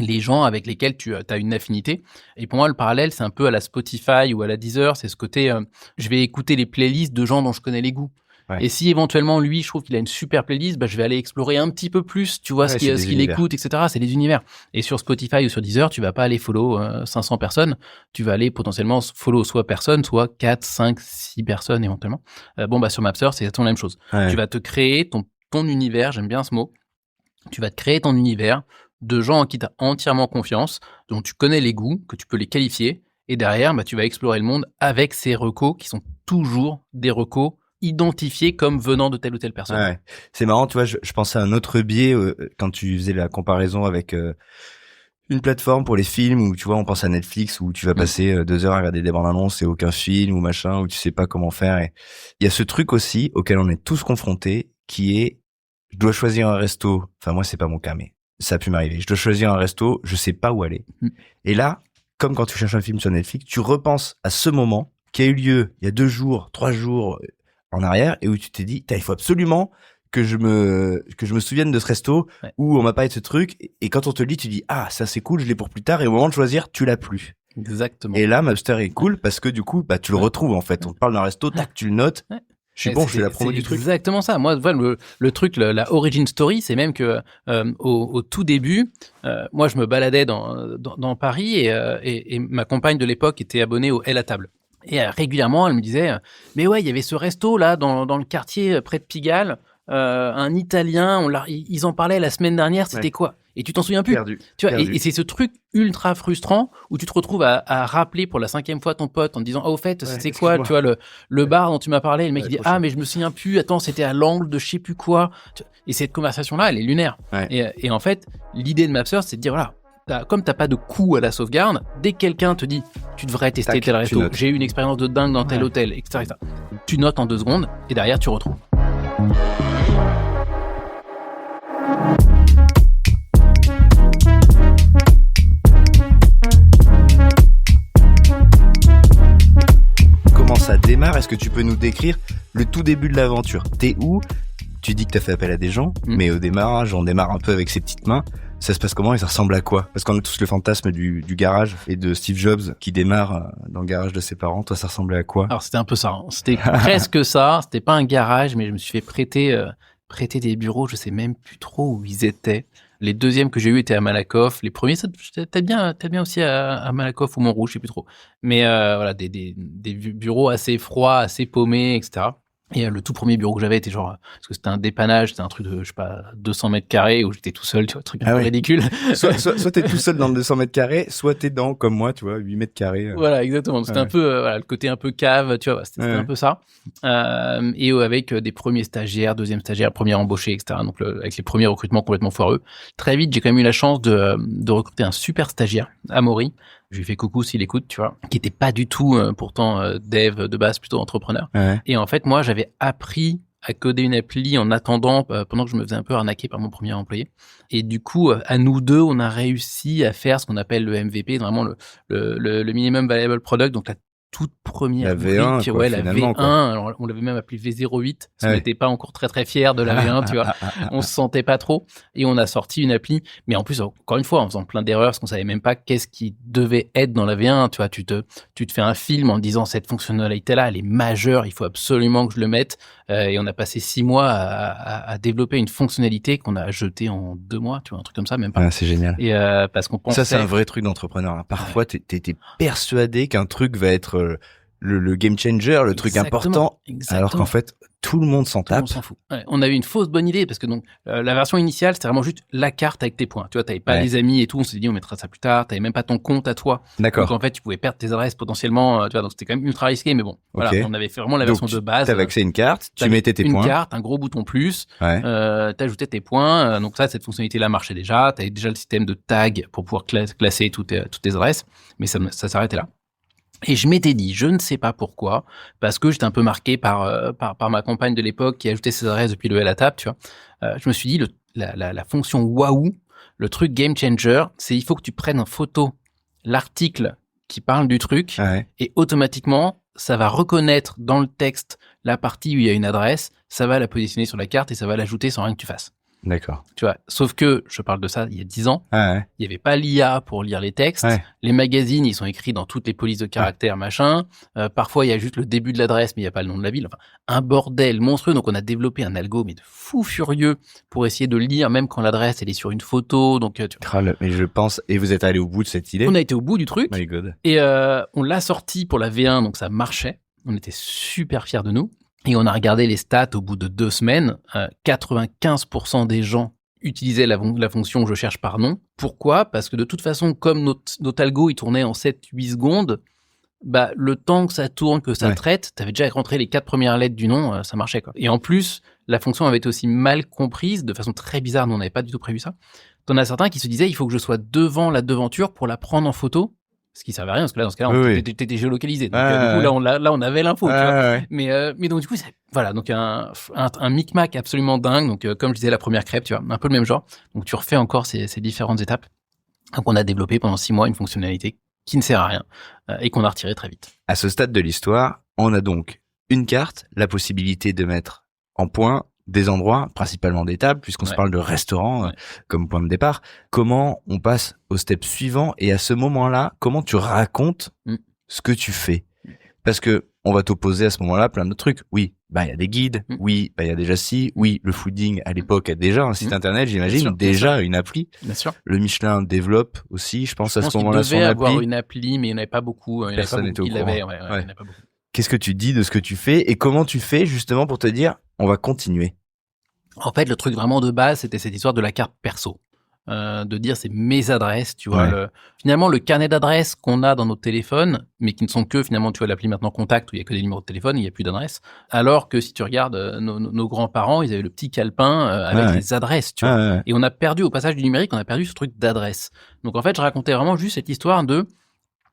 les gens avec lesquels tu as une affinité. Et pour moi, le parallèle, c'est un peu à la Spotify ou à la Deezer. C'est ce côté, je vais écouter les playlists de gens dont je connais les goûts. Ouais. Et si éventuellement, lui, je trouve qu'il a une super playlist, bah, je vais aller explorer un petit peu plus, tu vois, Ouais, ce c'est des qu'il univers. écoute, etc. C'est les univers. Et sur Spotify ou sur Deezer, tu vas pas aller follow 500 personnes. Tu vas aller potentiellement follow soit personne, soit 4, 5, 6 personnes éventuellement. Bon, bah, sur Mapster, c'est exactement la même chose. Ouais. Tu vas te créer ton univers, j'aime bien ce mot. Tu vas te créer ton univers de gens en qui tu as entièrement confiance, dont tu connais les goûts, que tu peux les qualifier. Et derrière, bah, tu vas explorer le monde avec ces recos qui sont toujours des recos identifiés comme venant de telle ou telle personne. Ouais. C'est marrant, tu vois, je pensais à un autre biais quand tu faisais la comparaison avec une plateforme pour les films où, tu vois, on pense à Netflix où tu vas passer 2 heures à regarder des bandes annonces et aucun film ou machin, où tu sais pas comment faire. Et il y a ce truc aussi auquel on est tous confrontés qui est, je dois choisir un resto. Enfin, moi, c'est pas mon cas, mais ça a pu m'arriver. Je dois choisir un resto, je sais pas où aller. Et là, comme quand tu cherches un film sur Netflix, tu repenses à ce moment qui a eu lieu il y a 2 jours, 3 jours en arrière et où tu t'es dit, il faut absolument que je me souvienne de ce resto où on m'a parlé de ce truc. Et quand on te le dit, tu dis, ah, ça c'est cool, je l'ai pour plus tard. Et au moment de choisir, tu l'as plus. Exactement. Et là, Mapster est cool parce que du coup, bah, tu le retrouves en fait. On te parle d'un resto, tac, tu le notes. Je suis bon, je fais la promo du truc. Exactement ça. Moi, voilà, le truc, la origin story, c'est même que au tout début, moi, je me baladais dans Paris et ma compagne de l'époque était abonnée au Elle à table. Et régulièrement, elle me disait, mais ouais, il y avait ce resto là dans le quartier près de Pigalle, un Italien, ils en parlaient la semaine dernière, c'était quoi? Et tu t'en souviens plus. Perdu. Tu vois, et c'est ce truc ultra frustrant où tu te retrouves à rappeler pour la 5e fois ton pote en te disant, ah, au fait, c'était quoi, tu vois, le bar dont tu m'as parlé, et le mec il dit, ah, mais je me souviens plus, attends, c'était à l'angle de je sais plus quoi. Et cette conversation-là, elle est lunaire. Ouais. Et en fait, l'idée de Mapster, c'est de dire, voilà, comme t'as pas de coût à la sauvegarde, dès que quelqu'un te dit, tu devrais tester tel resto, j'ai eu une expérience de dingue dans tel hôtel, etc., etc., tu notes en 2 secondes, et derrière, tu retrouves. Comment ça démarre? Est-ce que tu peux nous décrire le tout début de l'aventure? T'es où? Tu dis que t'as fait appel à des gens, mais au démarrage, on démarre un peu avec ses petites mains. Ça se passe comment et ça ressemble à quoi? Parce qu'on a tous le fantasme du garage et de Steve Jobs qui démarre dans le garage de ses parents. Toi, ça ressemblait à quoi? Alors, c'était un peu ça. Hein. C'était presque ça. C'était pas un garage, mais je me suis fait prêter des bureaux. Je sais même plus trop où ils étaient. Les deuxièmes que j'ai eus étaient à Malakoff. Les premiers, t'es bien aussi à Malakoff ou Montrouge, je sais plus trop. Mais voilà, des bureaux assez froids, assez paumés, etc. Et le tout premier bureau que j'avais était genre, parce que c'était un dépannage, c'était un truc de, je sais pas, 200 mètres carrés où j'étais tout seul, tu vois, un truc un peu ridicule. Soit t'es tout seul dans le 200 mètres carrés, soit t'es dans, comme moi, tu vois, 8 mètres carrés. Voilà, exactement. C'était un peu, le côté un peu cave, tu vois, c'était un peu ça. Et avec des premiers stagiaires, deuxième stagiaire, premier embauché, etc. Donc, avec les premiers recrutements complètement foireux. Très vite, j'ai quand même eu la chance de recruter un super stagiaire, Amaury. Je lui fais coucou s'il écoute, tu vois, qui était pas du tout, pourtant, dev de base, plutôt entrepreneur. Ouais. Et en fait, moi, j'avais appris à coder une appli en attendant, pendant que je me faisais un peu arnaquer par mon premier employé. Et du coup, à nous deux, on a réussi à faire ce qu'on appelle le MVP, vraiment le minimum viable product, donc la toute première V1, brique, quoi, la finalement, V1. quoi. Alors, on l'avait même appelé V08, parce qu'on Ouais. n'était pas encore très très fiers de la V1, tu vois. On se sentait pas trop. Et on a sorti une appli, mais en plus, encore une fois, en faisant plein d'erreurs, parce qu'on savait même pas qu'est-ce qui devait être dans la V1, tu vois. Tu te fais un film en disant cette fonctionnalité-là, elle est majeure, il faut absolument que je le mette. Et on a passé 6 mois à développer une fonctionnalité qu'on a jetée en 2 mois, tu vois, un truc comme ça, même pas. Ouais, c'est génial. Et parce qu'on pensait... Ça, c'est un vrai truc d'entrepreneur. Hein. Parfois, t'es persuadé qu'un truc va être le game changer, le truc important, alors qu'en fait, tout le monde s'en tape. On s'en fout. Ouais, on a eu une fausse bonne idée parce que donc la version initiale, c'était vraiment juste la carte avec tes points. Tu vois, t'avais pas des amis et tout. On s'est dit, on mettra ça plus tard. T'avais même pas ton compte à toi. D'accord. Donc en fait, tu pouvais perdre tes adresses potentiellement. Tu vois, donc c'était quand même ultra risqué. Mais bon, voilà, on avait fait vraiment la version de base. T'avais accès à une carte, tu mettais tes points. Une carte, un gros bouton plus. T'ajoutais tes points. Donc ça, cette fonctionnalité-là marchait déjà. T'avais déjà le système de tag pour pouvoir classer toutes tes adresses. Mais ça s'arrêtait là. Et je m'étais dit, je ne sais pas pourquoi, parce que j'étais un peu marqué par ma compagne de l'époque qui ajoutait ses adresses depuis le L à table, tu vois. Je me suis dit, la fonction waouh, le truc game changer, c'est il faut que tu prennes en photo l'article qui parle du truc et automatiquement, ça va reconnaître dans le texte la partie où il y a une adresse, ça va la positionner sur la carte et ça va l'ajouter sans rien que tu fasses. D'accord. Tu vois, sauf que je parle de ça il y a 10 ans. Il y avait pas l'IA pour lire les textes. Les magazines, ils sont écrits dans toutes les polices de caractères, machin. Parfois, il y a juste le début de l'adresse, mais il y a pas le nom de la ville. Enfin, un bordel monstrueux. Donc, on a développé un algo, mais de fou furieux pour essayer de lire, même quand l'adresse, elle est sur une photo. Donc, tu vois. Mais je pense, et vous êtes allé au bout de cette idée? On a été au bout du truc. My God. Et, on l'a sorti pour la V1, donc ça marchait. On était super fiers de nous. Et on a regardé les stats au bout de 2 semaines. 95% des gens utilisaient la fonction je cherche par nom. Pourquoi? Parce que de toute façon, comme notre algo, il tournait en 7-8 secondes, bah, le temps que ça tourne, que ça traite, t'avais déjà rentré les 4 premières lettres du nom, ça marchait, quoi. Et en plus, la fonction avait été aussi mal comprise, de façon très bizarre, nous on n'avait pas du tout prévu ça. T'en as certains qui se disaient, il faut que je sois devant la devanture pour la prendre en photo. Ce qui servait à rien, parce que là, dans ce cas-là, t'étais géolocalisé. Donc, du coup, là, on avait l'info, tu vois. Mais donc, du coup, voilà. Donc, un micmac absolument dingue. Donc, comme je disais, la première crêpe, tu vois, un peu le même genre. Donc, tu refais encore ces différentes étapes. Donc, on a développé pendant 6 mois une fonctionnalité qui ne sert à rien et qu'on a retirée très vite. À ce stade de l'histoire, on a donc une carte, la possibilité de mettre en point des endroits, principalement des tables, puisqu'on se parle de restaurants comme point de départ. Comment on passe au step suivant et à ce moment-là, comment tu racontes ce que tu fais? Parce que on va t'opposer à ce moment-là plein de trucs. Oui, bah il y a des guides. Oui, bah il y a déjà oui, le fooding à l'époque a déjà un site internet, j'imagine, déjà une appli. Bien sûr. Le Michelin développe aussi, je pense à ce moment-là son appli. Il devait avoir appli. une appli, mais il n'y en avait pas beaucoup. Personne n'était au courant. Il n'y en avait pas beaucoup. Qu'est-ce que tu dis de ce que tu fais et comment tu fais justement pour te dire on va continuer? En fait, le truc vraiment de base, c'était cette histoire de la carte perso. De dire c'est mes adresses, tu vois. Finalement, le carnet d'adresses qu'on a dans nos téléphones, mais qui ne sont que finalement, tu vois, l'appli maintenant Contact où il y a que des numéros de téléphone, il n'y a plus d'adresses. Alors que si tu regardes nos grands-parents, ils avaient le petit calepin avec les adresses, tu vois. Et on a perdu au passage du numérique, on a perdu ce truc d'adresse. Donc en fait, je racontais vraiment juste cette histoire de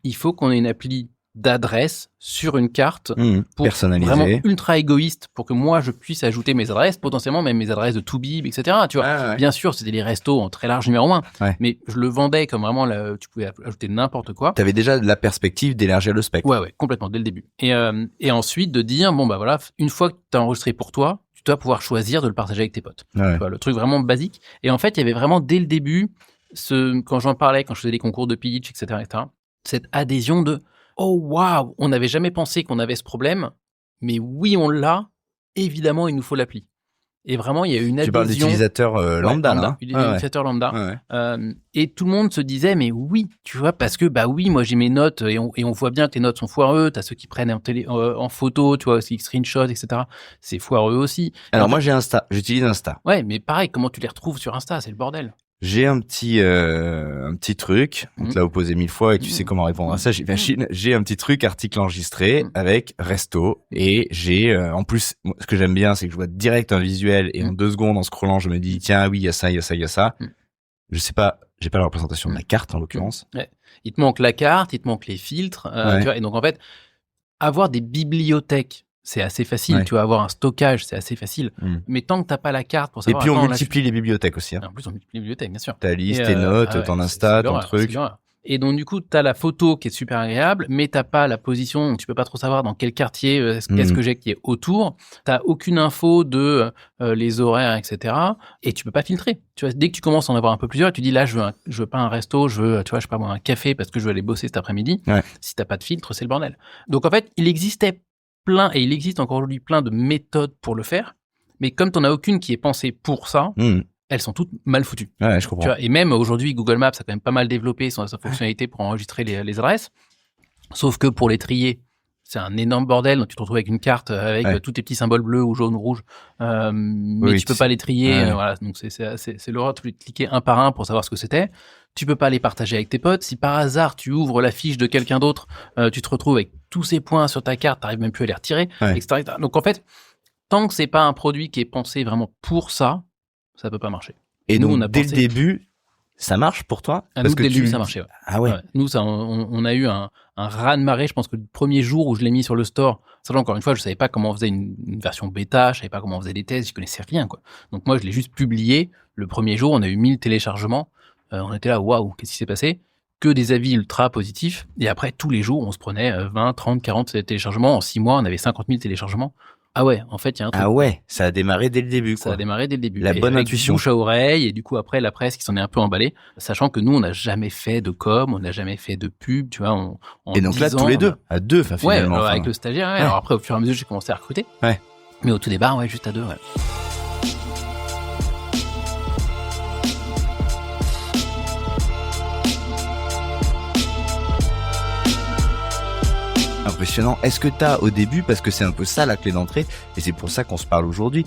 il faut qu'on ait une appli d'adresse sur une carte pour vraiment ultra égoïste pour que moi je puisse ajouter mes adresses, potentiellement même mes adresses de Toubib, etc. Tu vois, bien sûr, c'était les restos en très large numéro 1, mais je le vendais comme vraiment tu pouvais ajouter n'importe quoi. T'avais déjà la perspective d'élargir le spectre. Ouais, complètement dès le début. Et ensuite de dire bon bah voilà, une fois que t'as enregistré pour toi, tu dois pouvoir choisir de le partager avec tes potes. Tu vois, le truc vraiment basique. Et en fait, il y avait vraiment dès le début quand j'en parlais, quand je faisais les concours de pitch, etc., cette adhésion de oh waouh, on n'avait jamais pensé qu'on avait ce problème, mais oui on l'a, évidemment il nous faut l'appli. Et vraiment, il y a eu une Tu parles adhésion. d'utilisateur lambda, là. Utilisateur lambda. Ouais. Et tout le monde se disait, mais oui, tu vois, parce que bah oui, moi j'ai mes notes et on voit bien que les notes sont foireux. T'as ceux qui prennent en photo, tu vois, aussi screenshot, etc. C'est foireux aussi. Alors moi j'ai Insta, j'utilise Insta. Ouais, mais pareil, comment tu les retrouves sur Insta, c'est le bordel. J'ai un petit truc, on te l'a opposé 1000 fois et tu sais comment répondre à ça. J'ai un petit truc, article enregistré avec resto et j'ai en plus ce que j'aime bien c'est que je vois direct un visuel et en 2 secondes en scrollant je me dis tiens oui il y a ça, il y a ça, il y a ça. Je sais pas, j'ai pas la représentation de la carte en l'occurrence. Ouais. Il te manque la carte, il te manque les filtres, tu vois, et donc en fait avoir des bibliothèques c'est assez facile, tu vas avoir un stockage, c'est assez facile. Mais tant que t'as pas la carte pour savoir... Et puis on multiplie les bibliothèques aussi. Hein. En plus, on multiplie les bibliothèques, bien sûr. Ta liste, tes notes, ton Insta, ton truc. Et donc, du coup, t'as la photo qui est super agréable, mais t'as pas la position, donc tu peux pas trop savoir dans quel quartier, qu'est-ce que j'ai qui est autour. T'as aucune info de les horaires, etc. Et tu peux pas filtrer. Tu vois, dès que tu commences à en avoir un peu plusieurs, tu dis là, je veux pas un resto, je veux, tu vois, je sais pas moi, un café parce que je veux aller bosser cet après-midi. Ouais. Si t'as pas de filtre, c'est le bordel. Donc, en fait, il existait et il existe encore aujourd'hui plein de méthodes pour le faire, mais comme t'en as aucune qui est pensée pour ça, elles sont toutes mal foutues. Ouais, je comprends. Tu vois, et même aujourd'hui, Google Maps a quand même pas mal développé sa fonctionnalité pour enregistrer les adresses, sauf que pour les trier, c'est un énorme bordel. Donc tu te retrouves avec une carte avec tous tes petits symboles bleus ou jaunes ou rouges, mais tu peux pas les trier. Voilà, donc c'est l'horreur. Tu peux cliquer un par un pour savoir ce que c'était. Tu peux pas les partager avec tes potes. Si par hasard tu ouvres la fiche de quelqu'un d'autre, tu te retrouves avec tous ces points sur ta carte, t'arrives même plus à les retirer, etc., etc. Donc en fait, tant que c'est pas un produit qui est pensé vraiment pour ça, ça peut pas marcher. Et nous, donc dès le début, ça marche pour toi? Parce que dès le début, ça marchait. Ouais. Ah ouais. Nous, ça, on a eu un raz-de-marée. Je pense que le premier jour où je l'ai mis sur le store, ça encore une fois, je savais pas comment on faisait une version bêta, je savais pas comment on faisait des tests, je connaissais rien, quoi. Donc moi, je l'ai juste publié. Le premier jour, on a eu 1000 téléchargements. On était là, waouh, qu'est-ce qui s'est passé? Que des avis ultra positifs. Et après, tous les jours, on se prenait 20, 30, 40 téléchargements. En 6 mois, on avait 50 000 téléchargements. Ah ouais, en fait, il y a un truc. Ah ouais, ça a démarré dès le début, quoi. Ça a démarré dès le début. La bonne intuition. Bouche à oreille, et du coup, après, la presse qui s'en est un peu emballée, sachant que nous, on n'a jamais fait de com, on n'a jamais fait de pub, tu vois. Et donc là, tous les deux, à deux, finalement. Ouais, avec le stagiaire, ouais. Alors après, au fur et à mesure, j'ai commencé à recruter. Ouais. Mais au tout départ, ouais, juste à deux, ouais. Impressionnant. Est-ce que t'as au début, parce que c'est un peu ça la clé d'entrée, et c'est pour ça qu'on se parle aujourd'hui,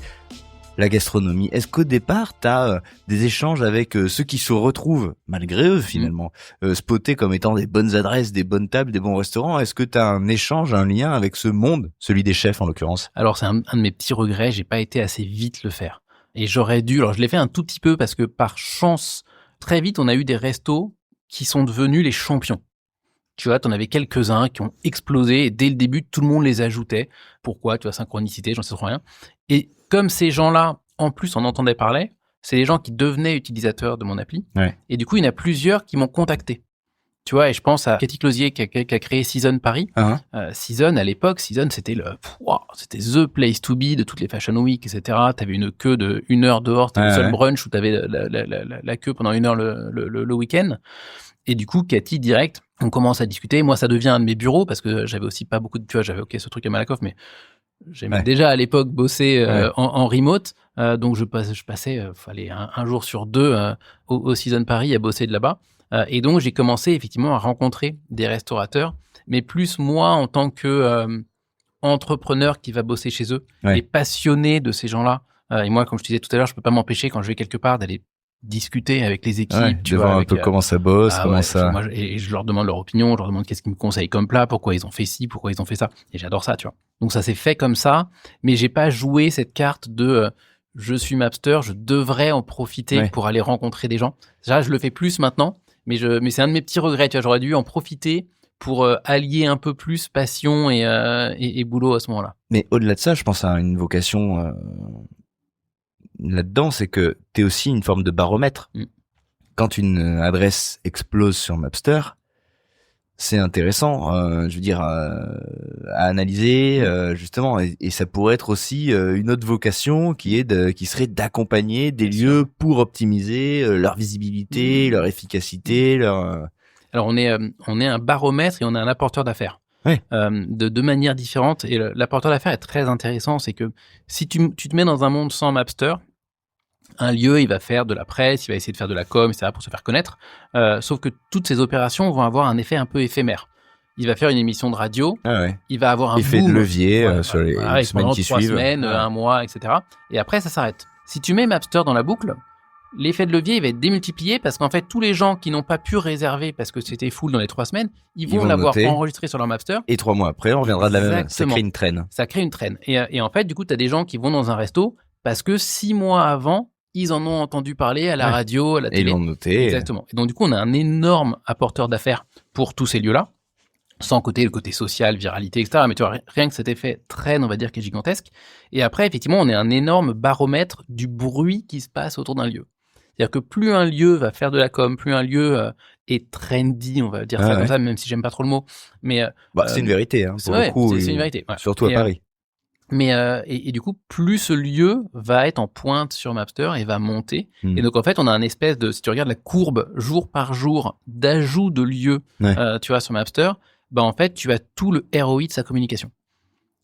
la gastronomie, est-ce qu'au départ t'as des échanges avec ceux qui se retrouvent, malgré eux finalement, spotés comme étant des bonnes adresses, des bonnes tables, des bons restaurants? Est-ce que t'as un échange, un lien avec ce monde, celui des chefs en l'occurrence? Alors c'est un de mes petits regrets, j'ai pas été assez vite le faire. Et j'aurais dû, alors je l'ai fait un tout petit peu parce que par chance, très vite on a eu des restos qui sont devenus les champions. Tu vois, t'en avais quelques-uns qui ont explosé et dès le début, tout le monde les ajoutait. Pourquoi? Tu vois, synchronicité, j'en sais trop rien. Et comme ces gens-là, en plus, on entendait parler, c'est des gens qui devenaient utilisateurs de mon appli. Ouais. Et du coup, il y en a plusieurs qui m'ont contacté. Tu vois, et je pense à Cathy Closier qui a créé Season Paris. Season, à l'époque, Season, c'était c'était the place to be de toutes les Fashion Week, etc. T'avais une queue de 1 heure dehors, c'était le seul brunch où t'avais la queue pendant 1 heure le week-end. Et du coup, Cathy, direct, on commence à discuter. Moi, ça devient un de mes bureaux parce que j'avais aussi pas beaucoup de, tu vois, j'avais ce truc à Malakoff, mais j'aimais déjà à l'époque bosser en remote. Donc, je passais, fallait un jour sur 2 au Season Paris à bosser de là-bas. Et donc, j'ai commencé effectivement à rencontrer des restaurateurs, mais plus moi en tant que entrepreneur qui va bosser chez eux, et passionné de ces gens-là. Et moi, comme je te disais tout à l'heure, je peux pas m'empêcher quand je vais quelque part d'aller discuter avec les équipes, tu vois, un peu comment ça bosse, comment ça. Et je leur demande leur opinion, je leur demande qu'est-ce qu'ils me conseillent comme plat, pourquoi ils ont fait ci, pourquoi ils ont fait ça. Et j'adore ça, tu vois. Donc ça s'est fait comme ça, mais j'ai pas joué cette carte de je suis Mapster, je devrais en profiter pour aller rencontrer des gens. Ça, je le fais plus maintenant, mais c'est un de mes petits regrets, tu vois. J'aurais dû en profiter pour allier un peu plus passion et boulot à ce moment-là. Mais au-delà de ça, je pense à une vocation là-dedans, c'est que t'es aussi une forme de baromètre. Quand une adresse explose sur Mapster, c'est intéressant, je veux dire, à analyser justement, et ça pourrait être aussi une autre vocation qui serait d'accompagner des lieux pour optimiser leur visibilité, leur efficacité, leur. Alors on est un baromètre et on est un apporteur d'affaires. de manière différente. Et l'apporteur d'affaires est très intéressant. C'est que si tu te mets dans un monde sans Mapster, un lieu, il va faire de la presse, il va essayer de faire de la com, etc. pour se faire connaître. Sauf que toutes ces opérations vont avoir un effet un peu éphémère. Il va faire une émission de radio, il va avoir un effet boom, de levier sur les semaines qui 3 suivent. semaines, un mois, etc. Et après, ça s'arrête. Si tu mets Mapster dans la boucle, l'effet de levier, il va être démultiplié parce qu'en fait, tous les gens qui n'ont pas pu réserver parce que c'était full dans les 3 semaines, ils vont l'avoir enregistré sur leur Mapster. Et 3 mois après, on reviendra de la même. Ça crée une traîne. Ça crée une traîne. Et en fait, du coup, tu as des gens qui vont dans un resto parce que 6 mois avant, ils en ont entendu parler à la radio, à la télé. Et ils l'ont noté. Exactement. Et donc, du coup, on a un énorme apporteur d'affaires pour tous ces lieux-là. Sans le côté social, viralité, etc. Mais tu vois, rien que cet effet traîne, on va dire, qui est gigantesque. Et après, effectivement, on est un énorme baromètre du bruit qui se passe autour d'un lieu. C'est-à-dire que plus un lieu va faire de la com, plus un lieu est trendy, on va dire ça comme ça, même si j'aime pas trop le mot. Mais c'est une vérité, pour le coup. C'est une vérité. Ouais. Surtout à Paris. Mais et du coup, plus ce lieu va être en pointe sur Mapster et va monter. Et donc en fait, on a un espèce de, si tu regardes la courbe jour par jour d'ajout de lieux, tu vois, sur Mapster. En fait, tu as tout le ROI de sa communication.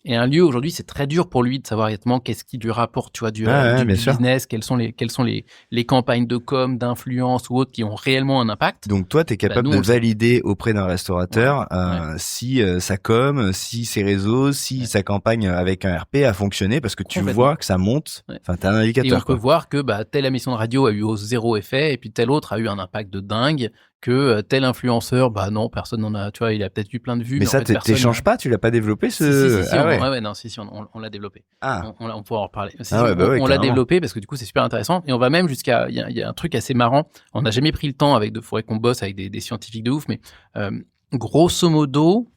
Et un lieu, aujourd'hui, c'est très dur pour lui de savoir exactement qu'est-ce qui lui rapporte, tu vois, du business, quelles sont les campagnes de com, d'influence ou autres qui ont réellement un impact. Donc toi, tu es capable de valider auprès d'un restaurateur si sa com, si ses réseaux, si sa campagne avec un RP a fonctionné parce que tu vois que ça monte. Enfin, tu as un indicateur. Et on peut voir que telle émission de radio a eu 0 effet et puis telle autre a eu un impact de dingue. Que tel influenceur, non, personne n'en a, tu vois, il a peut-être eu plein de vues. Mais ça, en fait, t'échanges pas, tu l'as pas développé Si, on l'a développé. On pourra en reparler. On l'a développé parce que du coup, c'est super intéressant. Et on va même jusqu'à, il y a un truc assez marrant. On n'a jamais pris le temps faudrait qu'on bosse avec des scientifiques de ouf, mais grosso modo,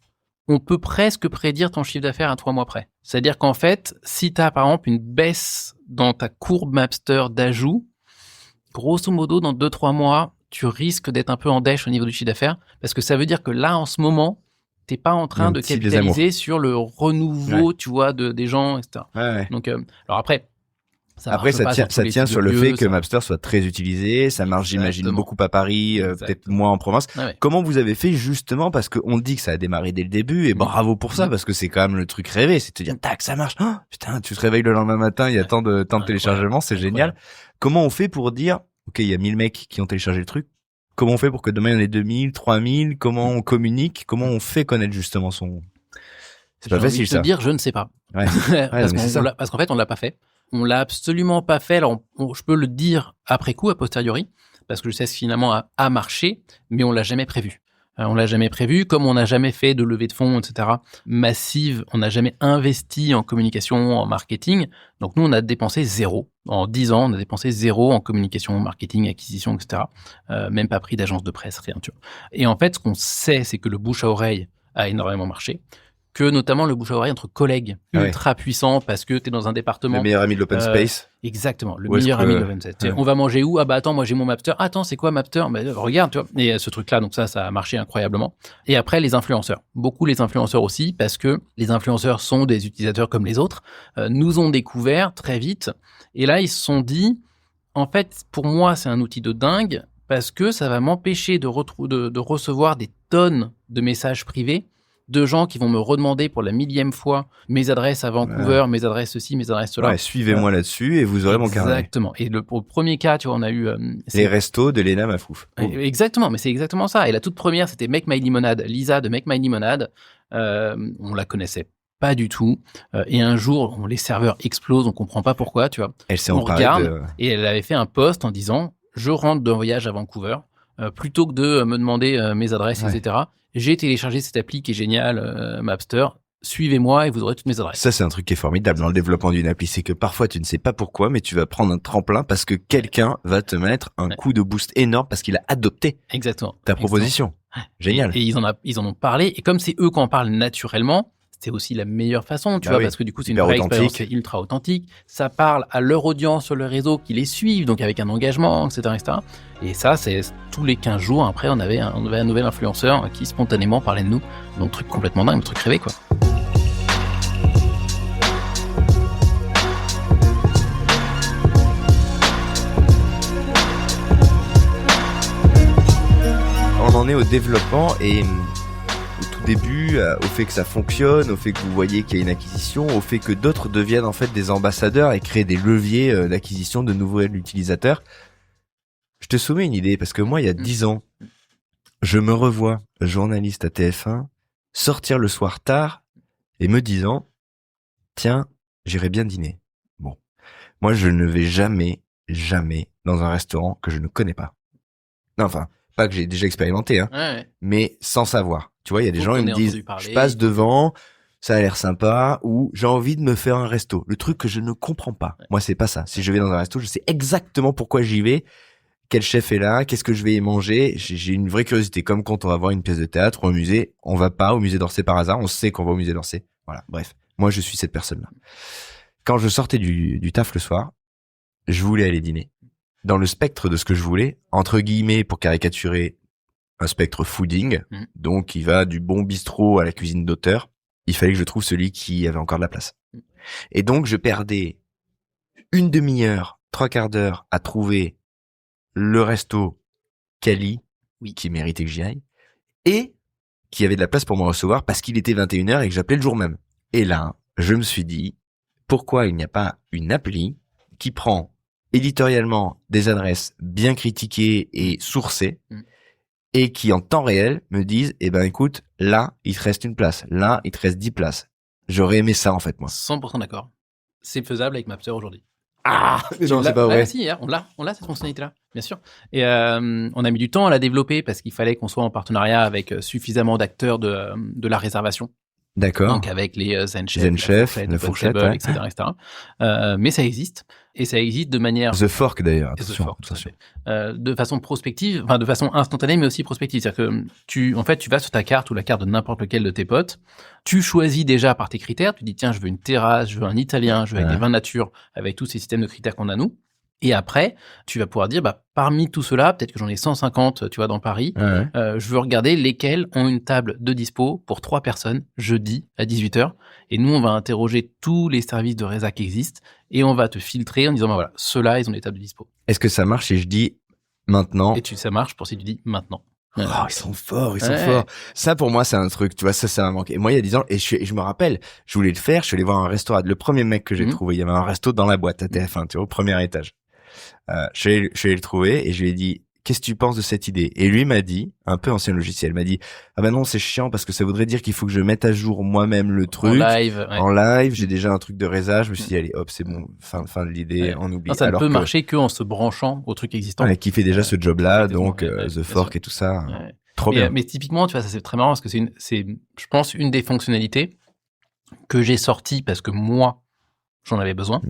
on peut presque prédire ton chiffre d'affaires à 3 mois près. C'est-à-dire qu'en fait, si tu as par exemple une baisse dans ta courbe Mapster d'ajout, grosso modo, dans 2-3 mois, tu risques d'être un peu en dèche au niveau du chiffre d'affaires parce que ça veut dire que là, en ce moment, t'es pas en train de capitaliser sur le renouveau, tu vois, des gens, etc. Donc, alors après, ça tient sur le fait que Mapster soit très utilisé. Ça marche, j'imagine, beaucoup à Paris, peut-être moins en province. Comment vous avez fait justement, parce qu'on dit que ça a démarré dès le début et bravo pour ça, parce que c'est quand même le truc rêvé, c'est de te dire, tac, ça marche. Oh, putain, tu te réveilles le lendemain matin, il y a tant de téléchargements, c'est génial. Comment on fait pour dire, ok, il y a 1000 mecs qui ont téléchargé le truc. Comment on fait pour que demain il y en ait 2000, 3000? Comment on communique? Comment on fait connaître justement son... C'est pas facile ça. Dire, je ne sais pas. Parce qu'en fait, on l'a pas fait. On l'a absolument pas fait. Alors, je peux le dire après coup, a posteriori, parce que je sais ce qui finalement a marché, mais on l'a jamais prévu. On l'a jamais prévu, comme on n'a jamais fait de levée de fonds, etc. massive, on n'a jamais investi en communication, en marketing. Donc nous, on a dépensé 0. En 10 ans, on a dépensé 0 en communication, marketing, acquisition, etc. Même pas pris d'agence de presse, rien, tu vois. Et en fait, ce qu'on sait, c'est que le bouche à oreille a énormément marché. Que notamment le bouche à oreille entre collègues ultra puissant parce que tu es dans un département. Le meilleur ami de l'open space. Exactement, le meilleur ami de l'open space. On va manger où? Attends, moi j'ai mon Mapster. Attends, c'est quoi Mapster? Regarde, tu vois. Et ce truc-là, donc ça a marché incroyablement. Et après, les influenceurs. Beaucoup les influenceurs aussi parce que les influenceurs sont des utilisateurs comme les autres, nous ont découvert très vite. Et là, ils se sont dit, en fait, pour moi, c'est un outil de dingue parce que ça va m'empêcher de recevoir des tonnes de messages privés de gens qui vont me redemander pour la 1000e fois mes adresses à Vancouver, mes adresses ceci, mes adresses cela. Suivez-moi là-dessus et vous aurez mon carnet. Exactement. Et pour le premier cas, tu vois, on a eu... les restos de Léna Mafouf. Exactement, mais c'est exactement ça. Et la toute première, c'était Make My Lemonade. Lisa de Make My Lemonade. On la connaissait pas du tout. Et un jour, les serveurs explosent, on comprend pas pourquoi, tu vois. Elle s'est emparée et elle avait fait un post en disant « Je rentre d'un voyage à Vancouver. Plutôt que de me demander mes adresses, etc., j'ai téléchargé cette appli qui est géniale, Mapster. Suivez-moi et vous aurez toutes mes adresses. Ça, c'est un truc qui est formidable dans le développement d'une appli. C'est que parfois, tu ne sais pas pourquoi, mais tu vas prendre un tremplin parce que quelqu'un va te mettre un coup de boost énorme parce qu'il a adopté ta proposition. Génial. Et ils en ont parlé. Et comme c'est eux qui en parlent naturellement, c'est aussi la meilleure façon, tu vois, parce que du coup, c'est une vraie expérience ultra authentique. Ça parle à leur audience sur le réseau qui les suivent, donc avec un engagement, etc., etc. Et ça, c'est tous les 15 jours. Après, on avait un nouvel influenceur qui spontanément parlait de nous. Donc, truc complètement dingue, truc rêvé, quoi. On en est au développement et au tout début, au fait que ça fonctionne, au fait que vous voyez qu'il y a une acquisition, au fait que d'autres deviennent en fait des ambassadeurs et créent des leviers d'acquisition de nouveaux utilisateurs. Je te soumets une idée, parce que moi, il y a 10 ans, je me revois, journaliste à TF1, sortir le soir tard et me disant, tiens, j'irai bien dîner. Bon. Moi, je ne vais jamais dans un restaurant que je ne connais pas. Non, enfin, pas que j'ai déjà expérimenté, hein, mais sans savoir. Tu vois, il y a des gens qui me disent, je passe devant, ça a l'air sympa, ou j'ai envie de me faire un resto. Le truc que je ne comprends pas. Moi, c'est pas ça. Si je vais dans un resto, je sais exactement pourquoi j'y vais, quel chef est là, qu'est-ce que je vais y manger. J'ai une vraie curiosité. Comme quand on va voir une pièce de théâtre ou un musée, on va pas au musée d'Orsay par hasard, on sait qu'on va au musée d'Orsay. Voilà, bref. Moi, je suis cette personne-là. Quand je sortais du taf le soir, je voulais aller dîner. Dans le spectre de ce que je voulais, entre guillemets, pour caricaturer un spectre fooding, donc qui va du bon bistrot à la cuisine d'auteur, il fallait que je trouve celui qui avait encore de la place. Et donc, je perdais une demi-heure, 3/4 d'heure à trouver le resto quali, qui méritait que j'y aille, et qui avait de la place pour me recevoir parce qu'il était 21h et que j'appelais le jour même. Et là, je me suis dit, pourquoi il n'y a pas une appli qui prend éditorialement des adresses bien critiquées et sourcées et qui en temps réel me disent, eh ben écoute, là, il te reste une place, là, il te reste 10 places. J'aurais aimé ça en fait, moi. 100% d'accord. C'est faisable avec Mapster aujourd'hui. Ah, non, c'est pas vrai. Si, on l'a cette fonctionnalité-là, bien sûr. Et on a mis du temps à la développer parce qu'il fallait qu'on soit en partenariat avec suffisamment d'acteurs de la réservation. D'accord. Donc avec les Zen Chef, la Fourchette, etc. Mais ça existe. Et ça existe de manière... The Fork d'ailleurs, attention. De façon prospective, enfin de façon instantanée, mais aussi prospective. C'est-à-dire que tu vas sur ta carte ou la carte de n'importe lequel de tes potes, tu choisis déjà par tes critères, tu dis tiens, je veux une terrasse, je veux un italien, je veux avec des vins nature, avec tous ces systèmes de critères qu'on a nous. Et après, tu vas pouvoir dire, parmi tout cela, peut-être que j'en ai 150, tu vois, dans Paris, je veux regarder lesquels ont une table de dispo pour 3 personnes, jeudi, à 18h. Et nous, on va interroger tous les services de résa qui existent et on va te filtrer en disant, voilà, ceux-là, ils ont des tables de dispo. Est-ce que ça marche si je dis maintenant? Et ça marche pour si tu dis maintenant. Oh, ils sont forts. Ça, pour moi, c'est un truc, tu vois, ça m'a manqué. Et moi, il y a 10 ans, et je me rappelle, je voulais le faire, je suis allé voir un restaurant. Le premier mec que j'ai trouvé, il y avait un resto dans la boîte à TF1, tu vois, au premier étage. Je suis allé le trouver et je lui ai dit, qu'est-ce que tu penses de cette idée? Et lui m'a dit, un peu ancien logiciel, m'a dit, ah ben non, c'est chiant parce que ça voudrait dire qu'il faut que je mette à jour moi-même le truc. En live, j'ai déjà un truc de résa. Je me suis dit, allez, hop, c'est bon, fin de l'idée, on oublie. Non, ça ne peut marcher qu'en se branchant au truc existant. Qui fait déjà ce job-là, donc The Fork et tout ça. Trop bien. Mais typiquement, tu vois, ça c'est très marrant parce que c'est, je pense, une des fonctionnalités que j'ai sorties parce que moi, j'en avais besoin.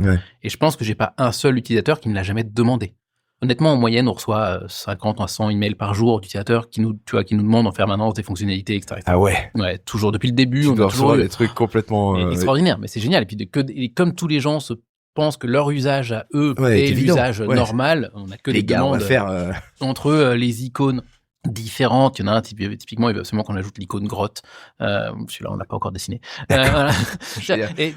Et je pense que j'ai pas un seul utilisateur qui me l'a jamais demandé. Honnêtement, en moyenne, on reçoit 50 à 100 emails par jour d'utilisateurs qui nous demandent en permanence des fonctionnalités, etc. Ah ouais. Ouais, toujours depuis le début. On a toujours des trucs complètement extraordinaires, mais c'est génial. Et puis et comme tous les gens pensent que leur usage à eux est l'usage normal, on a que des demandes on va faire entre les icônes différentes. Il y en a un, typiquement, il veut absolument qu'on ajoute l'icône grotte. Celui-là, on l'a pas encore dessiné. Voilà.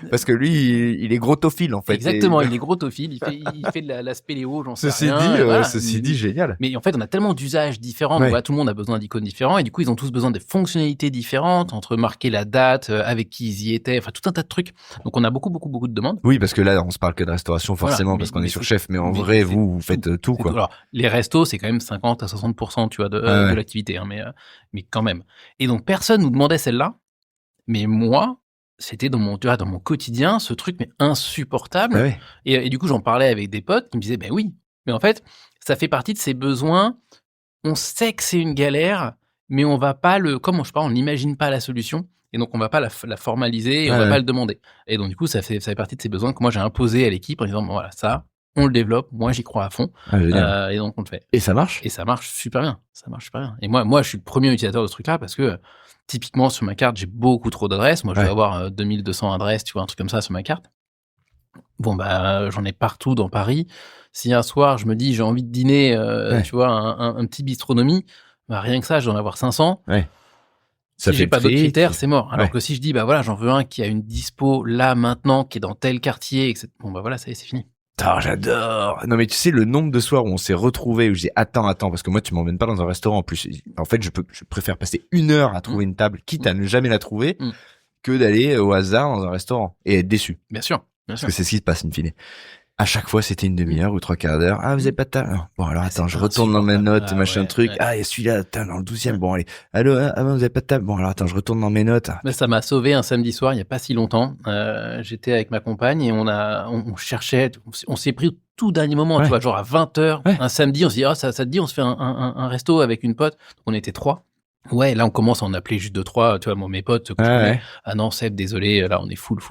Parce que lui, il est grottophile, en fait. Exactement, il est grottophile. Il fait de la spéléo, j'en sais rien. Ceci dit, génial. Mais en fait, on a tellement d'usages différents. Donc, voilà, tout le monde a besoin d'icônes différents. Et du coup, ils ont tous besoin de fonctionnalités différentes, entre marquer la date, avec qui ils y étaient, enfin, tout un tas de trucs. Donc, on a beaucoup de demandes. Oui, parce que là, on se parle que de restauration, forcément, parce qu'on est sur chef. Mais en vrai, vous faites tout, quoi. Alors, les restos, c'est quand même 50 à 60%, tu vois, de l'activité, hein, mais quand même. Et donc, personne nous demandait celle-là, mais moi, c'était dans mon quotidien, ce truc, mais insupportable. Et du coup, j'en parlais avec des potes qui me disaient, ben oui, mais en fait, ça fait partie de ces besoins, on sait que c'est une galère, mais on va pas on n'imagine pas la solution, et donc on va pas la formaliser, et on va pas le demander. Et donc, du coup, ça fait partie de ces besoins que moi, j'ai imposé à l'équipe en disant, bon, voilà, ça, on le développe, moi j'y crois à fond, et donc on le fait. Et ça marche? Et ça marche super bien, Et moi je suis le premier utilisateur de ce truc-là parce que typiquement sur ma carte j'ai beaucoup trop d'adresses. Moi je dois avoir 2200 adresses, tu vois, un truc comme ça sur ma carte. Bon j'en ai partout dans Paris. Si un soir je me dis j'ai envie de dîner, tu vois, un petit bistronomie, rien que ça je dois en avoir 500. Si j'ai pas d'autres critères, c'est mort. Alors que si je dis, voilà, j'en veux un qui a une dispo là, maintenant, qui est dans tel quartier, etc. Bon, voilà, ça y est, c'est fini. Putain, j'adore. Non, mais tu sais, le nombre de soirs où on s'est retrouvés, où je dis, attends, parce que moi, tu m'emmènes pas dans un restaurant. En plus, en fait, je préfère passer 1 heure à trouver une table, quitte à ne jamais la trouver, que d'aller au hasard dans un restaurant et être déçu. Bien sûr. Parce que c'est ce qui se passe, in fine. À chaque fois, c'était une demi-heure ou 3/4 d'heure. Ah, vous avez pas de table? Bon, alors attends, je retourne dans mes notes, machin truc. Ah, il y a celui-là, attends, dans le 12e. Bon, allez. Allô, vous avez pas de table? Bon, alors attends, je retourne dans mes notes. Mais ça m'a sauvé un samedi soir, il y a pas si longtemps. J'étais avec ma compagne et on cherchait, on s'est pris au tout dernier moment, tu vois, genre à 20h, un samedi, on s'est dit, ça te dit, on se fait un resto avec une pote. Donc, on était 3. Ouais, là, on commence à en appeler juste 2-3, tu vois, mes potes. Ah non, Seb, désolé, là, on est full. Je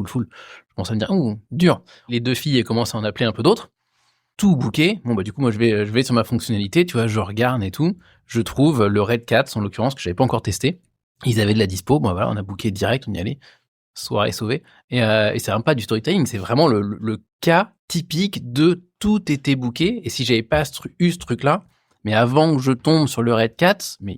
commence à me dire, dur. Les 2 filles, elles commencent à en appeler un peu d'autres. Tout booké. Bon, bah, du coup, moi, je vais sur ma fonctionnalité, tu vois, je regarde et tout. Je trouve le Red Cats, en l'occurrence, que j'avais pas encore testé. Ils avaient de la dispo. Bon, voilà, on a booké direct, on y allait. Soirée sauvée. Et c'est même pas du storytelling, c'est vraiment le cas typique de tout était booké. Et si j'avais pas eu ce truc-là, mais avant que je tombe sur le Red Cats, mais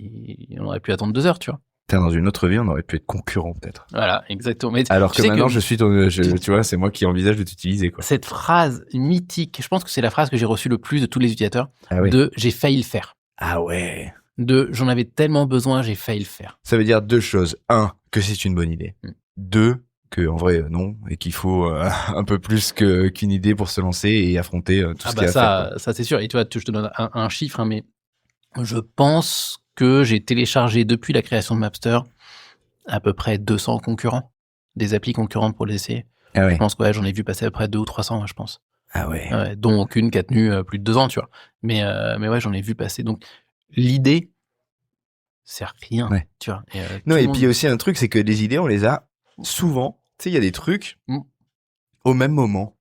on aurait pu attendre 2 heures, tu vois. Dans une autre vie, on aurait pu être concurrents, peut-être. Voilà, exactement. Mais alors que maintenant, je suis tu vois, c'est moi qui envisage de t'utiliser, quoi. Cette phrase mythique, je pense que c'est la phrase que j'ai reçue le plus de tous les utilisateurs, j'ai failli le faire. Ah ouais. J'en avais tellement besoin, j'ai failli le faire. Ça veut dire 2 choses. 1, que c'est une bonne idée. 2, que en vrai non, et qu'il faut un peu plus qu'une idée pour se lancer et affronter tout ce qu'il y a à faire, quoi. Ça c'est sûr. Et tu vois, je te donne un chiffre, hein, mais je pense que j'ai téléchargé depuis la création de Mapster à peu près 200 concurrents, des applis concurrentes pour les essayer. Ah ouais. Je pense que j'en ai vu passer à peu près 200 ou 300, je pense. Ah ouais. Dont aucune qui a tenu plus de 2 ans, tu vois. Mais ouais, j'en ai vu passer. Donc l'idée, c'est rien, tu vois. Non, et puis il y a aussi un truc, c'est que les idées, on les a souvent. Tu sais, il y a des trucs au même moment.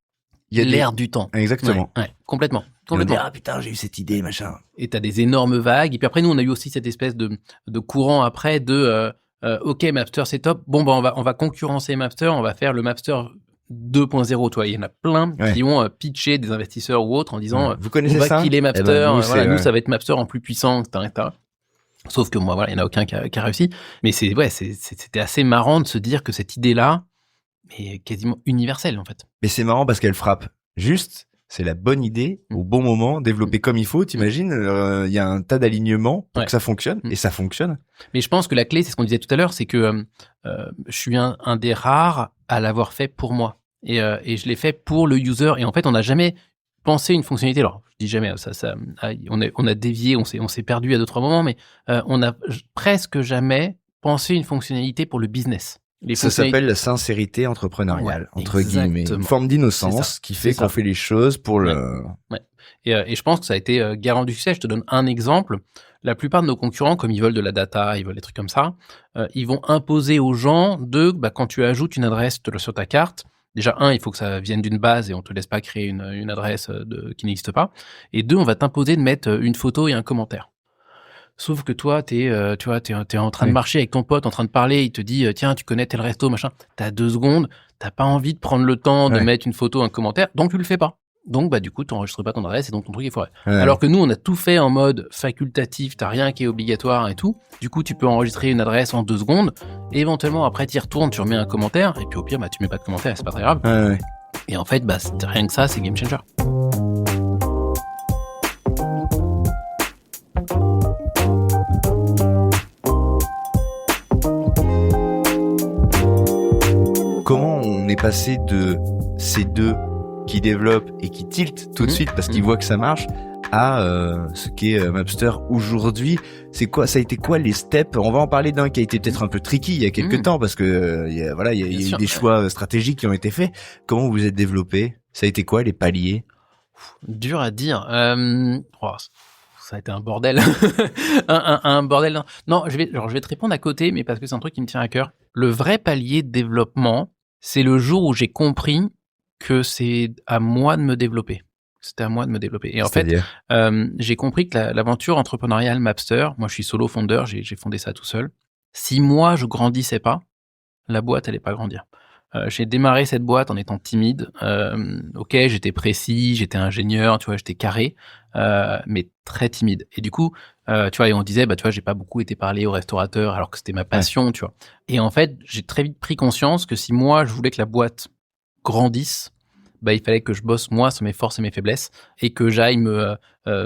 Il y a l'air du temps. Exactement. Ouais, complètement. On dit, ah putain, j'ai eu cette idée, machin. Et t'as des énormes vagues. Et puis après, nous, on a eu aussi cette espèce de courant après de OK, Mapster, c'est top. Bon, bah, on va concurrencer Mapster. On va faire le Mapster 2.0. Toi, il y en a plein qui ont pitché des investisseurs ou autres en disant vous connaissez ça? On va killer Mapster. Nous, ça va être Mapster en plus puissant, etc. Sauf que moi, voilà, il n'y en a aucun qui a réussi. Mais c'était assez marrant de se dire que cette idée-là est quasiment universelle, en fait. Mais c'est marrant parce qu'elle frappe juste. C'est la bonne idée au bon moment, développée comme il faut. T'imagines, il y a un tas d'alignements pour que ça fonctionne, et ça fonctionne. Mais je pense que la clé, c'est ce qu'on disait tout à l'heure, c'est que je suis un des rares à l'avoir fait pour moi. Et je l'ai fait pour le user. Et en fait, on n'a jamais pensé une fonctionnalité. Alors, je dis jamais, on a dévié, on s'est perdu à 2-3 moments, mais on n'a presque jamais pensé une fonctionnalité pour le business. Ça s'appelle la sincérité entrepreneuriale, entre guillemets. Une forme d'innocence qui fait qu'on fait les choses pour le... Et je pense que ça a été garant du succès. Je te donne un exemple. La plupart de nos concurrents, comme ils veulent de la data, ils veulent des trucs comme ça, ils vont imposer aux gens quand tu ajoutes une adresse sur ta carte, déjà, il faut que ça vienne d'une base et on te laisse pas créer une adresse qui n'existe pas. Et 2, on va t'imposer de mettre une photo et un commentaire. Sauf que toi, t'es en train de marcher avec ton pote, en train de parler, il te dit, tiens, tu connais tel resto, machin. T'as 2 secondes, t'as pas envie de prendre le temps de mettre une photo, un commentaire, donc tu le fais pas. Donc, du coup, t'enregistres pas ton adresse et donc ton truc est foiré. Alors que nous, on a tout fait en mode facultatif, t'as rien qui est obligatoire et tout. Du coup, tu peux enregistrer une adresse en 2 secondes. Et éventuellement, après, t'y retournes, tu remets un commentaire. Et puis, au pire, tu mets pas de commentaire, c'est pas très grave. Et en fait, rien que ça, c'est game changer. Comment on est passé de ces 2 qui développent et qui tiltent tout de suite parce qu'ils voient que ça marche à ce qu'est Mapster aujourd'hui? C'est quoi, ça a été quoi les steps? On va en parler d'un qui a été peut-être un peu tricky il y a quelques temps parce que il y a eu des choix stratégiques qui ont été faits. Comment vous êtes développé? Ça a été quoi les paliers? Dur à dire. Ça a été un bordel. un bordel. Non, je vais te répondre à côté, mais parce que c'est un truc qui me tient à cœur. Le vrai palier de développement, c'est le jour où j'ai compris que c'est à moi de me développer. C'était à moi de me développer. Et en fait, j'ai compris que l'aventure entrepreneuriale Mapster, moi je suis solo fondeur, j'ai fondé ça tout seul. Si moi je grandissais pas, la boîte allait pas grandir. J'ai démarré cette boîte en étant timide. Ok, j'étais précis, j'étais ingénieur, tu vois, j'étais carré, mais très timide. Et du coup, tu vois, et on disait, tu vois, j'ai pas beaucoup été parlé aux restaurateurs alors que c'était ma passion, tu vois. Et en fait, j'ai très vite pris conscience que si moi je voulais que la boîte grandisse, bah, il fallait que je bosse moi sur mes forces et mes faiblesses et que j'aille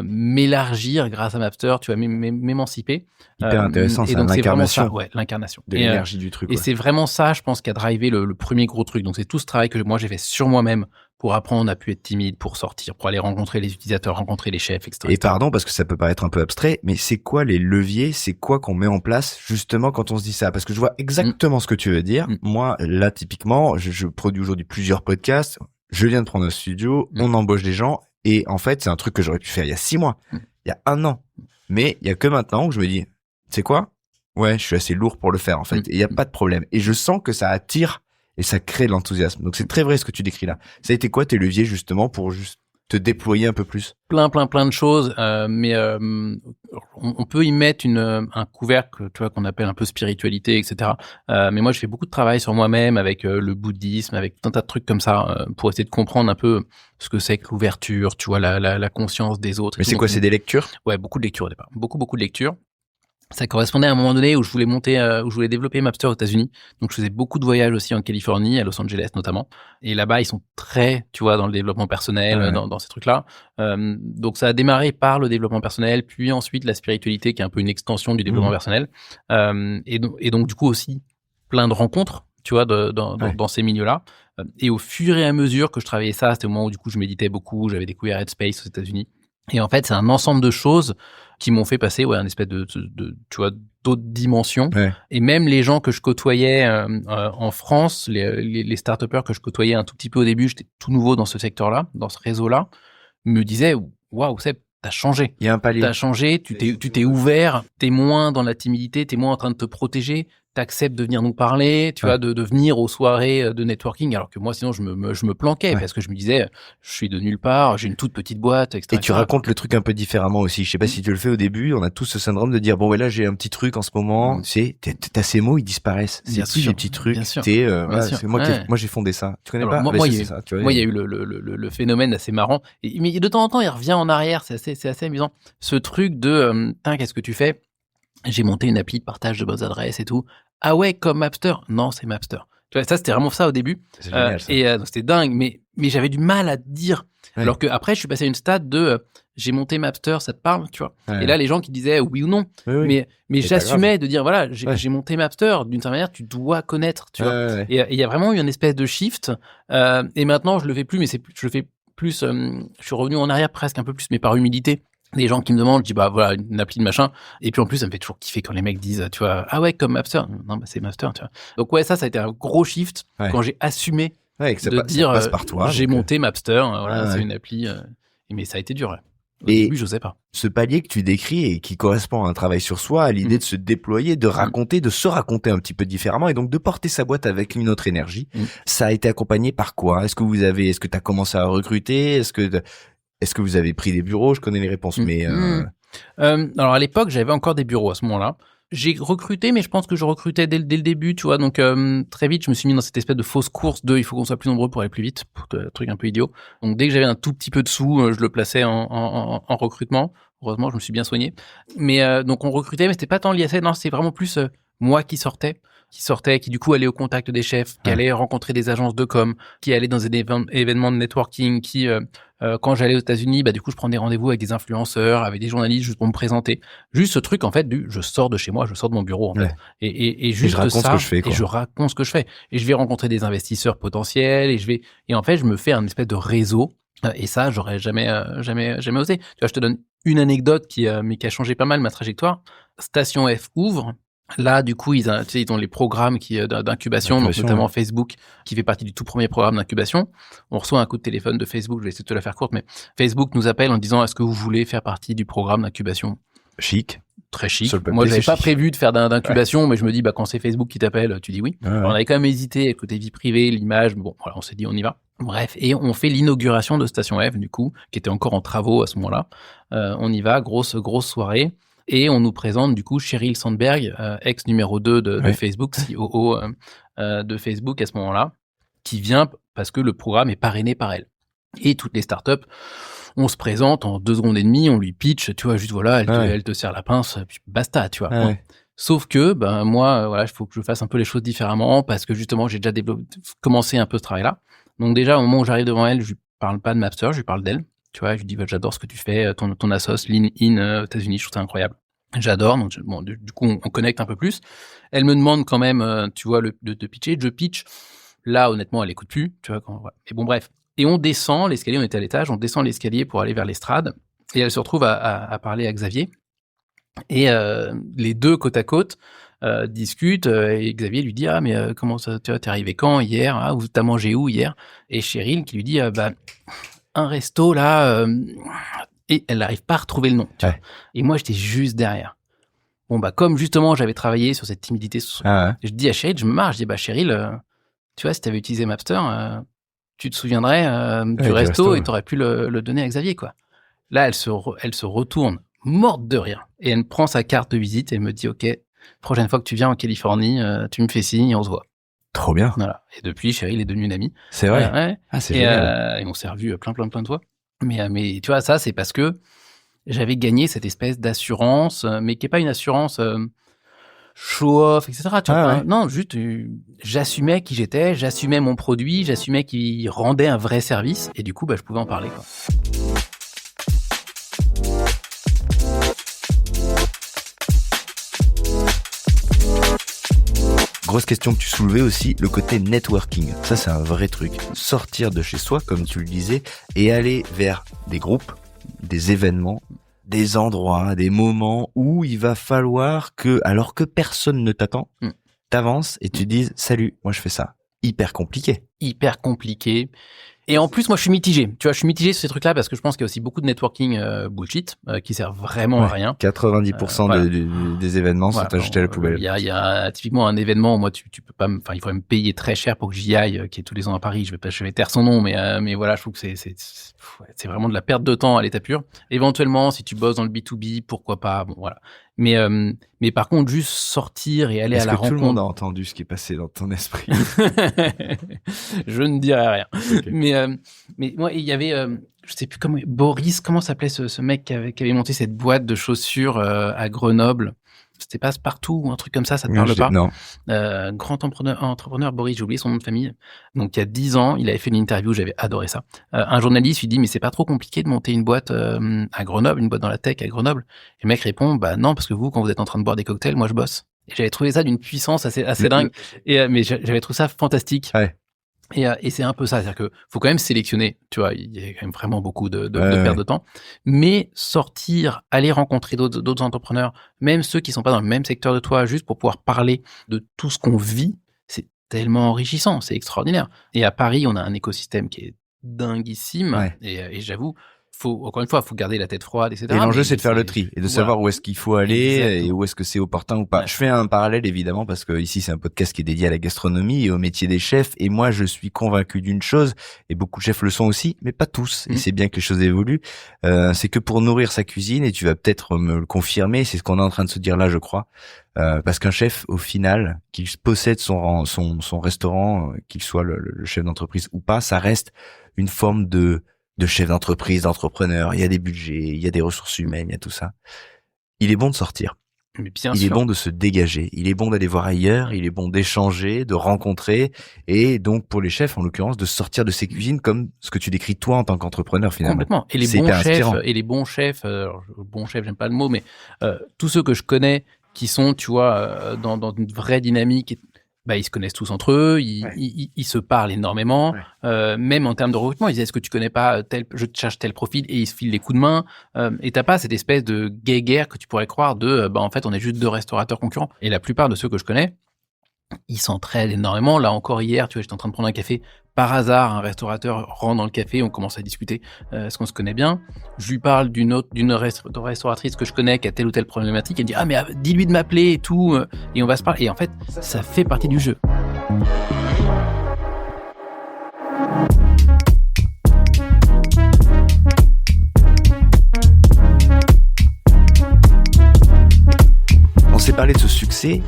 m'élargir grâce à Mapster, tu vois, m'émanciper. Hyper intéressant, et ça, donc c'est vraiment ça, l'incarnation. ouais, l'incarnation. De l'énergie du truc. Et Ouais. c'est vraiment ça, je pense, qui a drivé le premier gros truc. Donc c'est tout ce travail que moi j'ai fait sur moi-même pour apprendre à plus être timide, pour sortir, pour aller rencontrer les utilisateurs, rencontrer les chefs, etc. Et pardon, parce que ça peut paraître un peu abstrait, mais c'est quoi les leviers, c'est quoi qu'on met en place justement quand on se dit ça? Parce que je vois exactement ce que tu veux dire. Moi, là, typiquement, je produis aujourd'hui plusieurs podcasts, je viens de prendre un studio, on embauche des gens, et en fait, c'est un truc que j'aurais pu faire il y a 6 mois, il y a 1 an. Mais il y a que maintenant où je me dis, tu sais quoi? Ouais, je suis assez lourd pour le faire, en fait. Et il y a pas de problème. Et je sens que ça attire et ça crée de l'enthousiasme. Donc c'est très vrai ce que tu décris là. Ça a été quoi tes leviers justement pour juste te déployer un peu plus? Plein de choses, mais on peut y mettre un couvercle, tu vois, qu'on appelle un peu spiritualité, etc. Mais moi, je fais beaucoup de travail sur moi-même avec le bouddhisme, avec tout un tas de trucs comme ça, pour essayer de comprendre un peu ce que c'est que l'ouverture, tu vois, la conscience des autres. Mais c'est quoi, c'est des lectures? Ouais, beaucoup de lectures au départ, beaucoup de lectures. Ça correspondait à un moment donné où je voulais où je voulais développer Mapster aux États-Unis. Donc, je faisais beaucoup de voyages aussi en Californie, à Los Angeles notamment. Et là-bas, ils sont très, tu vois, dans le développement personnel, dans ces trucs-là. Donc, ça a démarré par le développement personnel, puis ensuite la spiritualité, qui est un peu une extension du développement personnel. Et donc, du coup, aussi, plein de rencontres, tu vois, dans ces milieux-là. Et au fur et à mesure que je travaillais ça, c'était au moment où, du coup, je méditais beaucoup, j'avais découvert Headspace aux États-Unis. Et en fait, c'est un ensemble de choses qui m'ont fait passer un espèce de tu vois, d'autres dimensions. Ouais. Et même les gens que je côtoyais en France, les start-upers que je côtoyais un tout petit peu au début, j'étais tout nouveau dans ce secteur-là, dans ce réseau-là, me disaient « Waouh, Seb, t'as changé. Il y a un palier. T'as changé, tu t'es ouvert, t'es moins dans la timidité, t'es moins en train de te protéger, t'acceptes de venir nous parler, tu vois, de venir aux soirées de networking, alors que moi, sinon, je me planquais parce que je me disais, je suis de nulle part, j'ai une toute petite boîte, etc. Et tu racontes le truc un peu différemment aussi. Je sais pas si tu le fais au début. On a tous ce syndrome de dire, bon, ouais, là, j'ai un petit truc en ce moment. Tu sais, t'as ces mots, ils disparaissent. Bien C'est sûr, des petits trucs. bien sûr. C'est moi Ouais. moi, j'ai fondé ça. Tu connais Alors, pas? moi, C'est ça, tu vois. moi, il y a eu le phénomène assez marrant. Mais de temps en temps, il revient en arrière. C'est assez amusant. Ce truc de, qu'est-ce que tu fais? J'ai monté une appli de partage de bonnes adresses et tout. Ah ouais, comme Mapster? Non, c'est Mapster. Tu vois, ça, c'était vraiment ça au début. C'est génial, ça. Et donc, c'était dingue. Mais j'avais du mal à te dire. Ouais. Alors que après, je suis passé à une stade de, j'ai monté Mapster, ça te parle, tu vois. Ouais. Et là, les gens qui disaient oui ou non. Oui. Mais C'est j'assumais de dire, voilà, j'ai Ouais. monté Mapster. D'une certaine manière, tu dois connaître, tu vois. Ouais. Et il y a vraiment eu une espèce de shift. Et maintenant, je le fais plus, mais je le fais plus. Je suis revenu en arrière presque un peu plus, mais par humilité. Des gens qui me demandent, je dis bah voilà, une appli de machin. Et puis en plus, ça me fait toujours kiffer quand les mecs disent, tu vois, ah ouais, comme Mapster. Non, bah c'est Mapster, tu vois. Donc ouais, ça a été un gros shift quand j'ai assumé Ouais, que ça de dire, ça passe par toi. j'ai donc, monté Mapster. Voilà, ouais. c'est une appli. Mais ça a été dur. Ouais. Au Et- début, je sais pas. ce palier que tu décris et qui correspond à un travail sur soi, à l'idée de se déployer, de raconter, de se raconter un petit peu différemment et donc de porter sa boîte avec une autre énergie. Ça a été accompagné par quoi? Est-ce que tu as commencé à recruter? Est-ce que vous avez pris des bureaux? Je connais les réponses, mais Alors à l'époque, j'avais encore des bureaux à ce moment-là. J'ai recruté, mais je pense que je recrutais dès le début, tu vois. Donc très vite, je me suis mis dans cette espèce de fausse course de il faut qu'on soit plus nombreux pour aller plus vite, un truc un peu idiot. Donc dès que j'avais un tout petit peu de sous, je le plaçais en recrutement. Heureusement, je me suis bien soigné. Mais donc on recrutait, mais c'était pas tant lié à ça. Non, c'est vraiment plus moi qui sortais, qui du coup allait au contact des chefs, qui allait rencontrer des agences de com, qui allait dans des événements de networking, qui quand j'allais aux États-Unis, bah du coup je prends des rendez-vous avec des influenceurs, avec des journalistes juste pour me présenter. Juste ce truc en fait je sors de chez moi, je sors de mon bureau en fait. Et juste je raconte ça, ce que je fais, quoi. et je raconte ce que je fais. Et je vais rencontrer des investisseurs potentiels et en fait je me fais un espèce de réseau. Et ça, j'aurais jamais osé. Tu vois, je te donne une anecdote qui a changé pas mal ma trajectoire. Station F ouvre. Là, du coup, ils ont les programmes d'incubation, donc notamment Facebook, qui fait partie du tout premier programme d'incubation. On reçoit un coup de téléphone de Facebook, je vais essayer de te la faire courte, mais Facebook nous appelle en disant, est-ce que vous voulez faire partie du programme d'incubation? chic. Très chic. Sur le papier, Moi, j'avais c'est pas chic. prévu de faire d'incubation, mais je me dis, bah, quand c'est Facebook qui t'appelle, tu dis oui. Ouais. Alors, on avait quand même hésité, côté vie privée, l'image, mais bon, voilà, on s'est dit, on y va. Bref, et on fait l'inauguration de Station F, du coup, qui était encore en travaux à ce moment-là. On y va, grosse soirée. Et on nous présente, du coup, Sheryl Sandberg, ex numéro 2 de Facebook, COO de Facebook à ce moment-là, qui vient parce que le programme est parrainé par elle. Et toutes les startups, on se présente en 2 secondes et demie, on lui pitch, tu vois, juste voilà, elle te serre la pince, puis basta, tu vois. Ouais. Sauf que, moi, voilà, il faut que je fasse un peu les choses différemment parce que justement, j'ai déjà commencé un peu ce travail-là. Donc déjà, au moment où j'arrive devant elle, je lui parle pas de Mapster, je lui parle d'elle. Tu vois, je lui dis, j'adore ce que tu fais, ton assos, Lean In aux États-Unis, je trouve ça incroyable. J'adore, donc du coup, on connecte un peu plus. Elle me demande quand même, tu vois, de pitcher. Je pitch. Là, honnêtement, elle écoute plus, tu vois. Mais bon, bref. Et on descend l'escalier, on était à l'étage, on descend l'escalier pour aller vers l'estrade. Et elle se retrouve à parler à Xavier. Et les deux côte à côte discutent. Et Xavier lui dit, mais comment ça, tu vois, t'es arrivé quand hier, ou t'as mangé où hier? Et Cheryl qui lui dit, un resto là. Et elle n'arrive pas à retrouver le nom. Tu vois. Et moi, j'étais juste derrière. Bon, comme justement, j'avais travaillé sur cette timidité, je dis à Cheryl, je me marre, je dis, Cheryl, tu vois, si tu avais utilisé Mapster, tu te souviendrais du resto et tu aurais pu le donner à Xavier, quoi. Là, elle se retourne, morte de rire. Et elle me prend sa carte de visite et elle me dit, OK, prochaine fois que tu viens en Californie, tu me fais signe et on se voit. Trop bien. Voilà. Et depuis, Cheryl est devenue une amie. C'est vrai. Ouais. C'est génial. Et on s'est revus plein de fois. Mais tu vois, ça, c'est parce que j'avais gagné cette espèce d'assurance, mais qui n'est pas une assurance show-off, etc. Tu vois, non, juste, j'assumais qui j'étais, j'assumais mon produit, j'assumais qu'il rendait un vrai service, et du coup, je pouvais en parler, quoi. Grosse question que tu soulevais aussi, le côté networking. Ça, c'est un vrai truc. Sortir de chez soi, comme tu le disais, et aller vers des groupes, des événements, des endroits, des moments où il va falloir que, alors que personne ne t'attend, t'avances et tu dises, salut, moi je fais ça. Hyper compliqué. Et en plus, moi, je suis mitigé. Tu vois, je suis mitigé sur ces trucs-là parce que je pense qu'il y a aussi beaucoup de networking bullshit qui sert vraiment à rien. 90% des événements sont achetés à la poubelle. Il y a typiquement un événement où moi, tu peux pas, il faudrait me payer très cher pour que j'y aille, qui est tous les ans à Paris. Je vais taire son nom, mais voilà, je trouve que c'est vraiment de la perte de temps à l'état pur. Éventuellement, si tu bosses dans le B2B, pourquoi pas. Bon, voilà. Mais par contre, juste sortir et aller à la rencontre. Est-ce que tout le monde a entendu ce qui est passé dans ton esprit? Je ne dirai rien. Okay. Mais moi, il y avait, je sais plus comment, Boris, comment s'appelait ce mec qui avait monté cette boîte de chaussures à Grenoble? C'était Passepartout ou un truc comme ça te parle pas? Non. Grand entrepreneur Boris, j'ai oublié son nom de famille. Donc il y a 10 ans, il avait fait une interview, j'avais adoré ça. Un journaliste lui dit, mais c'est pas trop compliqué de monter une boîte à Grenoble, une boîte dans la tech à Grenoble? Et le mec répond, non, parce que vous, quand vous êtes en train de boire des cocktails, moi je bosse. Et j'avais trouvé ça d'une puissance assez dingue. Mais j'avais trouvé ça fantastique. Ouais. Et c'est un peu ça, c'est-à-dire que faut quand même sélectionner, tu vois, il y a quand même vraiment beaucoup de perte de temps, mais sortir, aller rencontrer d'autres entrepreneurs, même ceux qui sont pas dans le même secteur de toi, juste pour pouvoir parler de tout ce qu'on vit, c'est tellement enrichissant, c'est extraordinaire. Et à Paris, on a un écosystème qui est dinguissime, et j'avoue, encore une fois, faut garder la tête froide, etc. Et l'enjeu, c'est de faire le tri et de savoir où est-ce qu'il faut aller. Exactement. Et où est-ce que c'est opportun ou pas. Ouais. Je fais un parallèle, évidemment, parce que ici, c'est un podcast qui est dédié à la gastronomie et au métier des chefs. Et moi, je suis convaincu d'une chose, et beaucoup de chefs le sont aussi, mais pas tous. Et c'est bien que les choses évoluent. C'est que pour nourrir sa cuisine, et tu vas peut-être me le confirmer, c'est ce qu'on est en train de se dire là, je crois. Parce qu'un chef, au final, qu'il possède son restaurant, qu'il soit le chef d'entreprise ou pas, ça reste une forme de chef d'entreprise, d'entrepreneur. Il y a des budgets, il y a des ressources humaines, il y a tout ça. Il est bon de sortir. Mais bien il sûr. est bon de se dégager. Il est bon d'aller voir ailleurs. Il est bon d'échanger, de rencontrer. Et donc, pour les chefs, en l'occurrence, de sortir de ses cuisines comme ce que tu décris toi en tant qu'entrepreneur, finalement. Complètement. Et les bons chefs, j'aime pas le mot, mais tous ceux que je connais qui sont, tu vois, dans une vraie dynamique, ils se connaissent tous entre eux, ils se parlent énormément, même en termes de recrutement, ils disent, est-ce que tu connais pas je te cherche tel profil, et ils se filent les coups de main, et t'as pas cette espèce de guéguerre que tu pourrais croire de, en fait, on est juste deux restaurateurs concurrents. Et la plupart de ceux que je connais, ils s'entraident énormément. Là encore hier, tu vois, j'étais en train de prendre un café. Par hasard, un restaurateur rentre dans le café, on commence à discuter. Est-ce qu'on se connaît bien? Je lui parle d'une restauratrice que je connais qui a telle ou telle problématique. Elle dit, mais dis-lui de m'appeler et tout. Et on va se parler. Et en fait, ça fait partie du jeu. On s'est parlé de ce succès.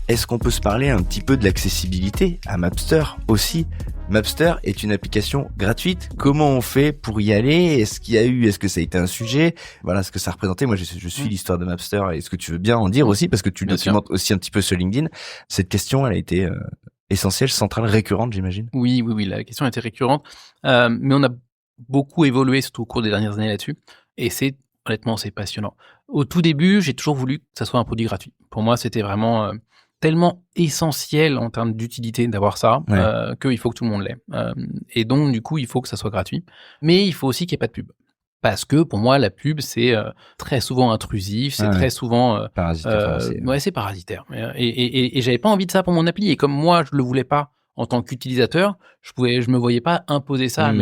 Est-ce qu'on peut se parler un petit peu de l'accessibilité à Mapster aussi? Mapster est une application gratuite. Comment on fait pour y aller? Est-ce que ça a été un sujet? Voilà ce que ça représentait. Moi, je suis l'histoire de Mapster. Est-ce que tu veux bien en dire aussi? Parce que tu documentes aussi un petit peu sur LinkedIn. Cette question, elle a été essentielle, centrale, récurrente, j'imagine. Oui, la question était récurrente, mais on a beaucoup évolué, surtout au cours des dernières années là-dessus, et honnêtement, c'est passionnant. Au tout début, j'ai toujours voulu que ça soit un produit gratuit. Pour moi, c'était vraiment tellement essentiel en termes d'utilité d'avoir ça, qu'il faut que tout le monde l'ait. Et donc, du coup, il faut que ça soit gratuit, mais il faut aussi qu'il n'y ait pas de pub. Parce que pour moi, la pub, c'est très souvent intrusif, c'est très souvent parasitaire. c'est parasitaire. Et j'avais pas envie de ça pour mon appli. Et comme moi, je le voulais pas en tant qu'utilisateur, je me voyais pas imposer ça à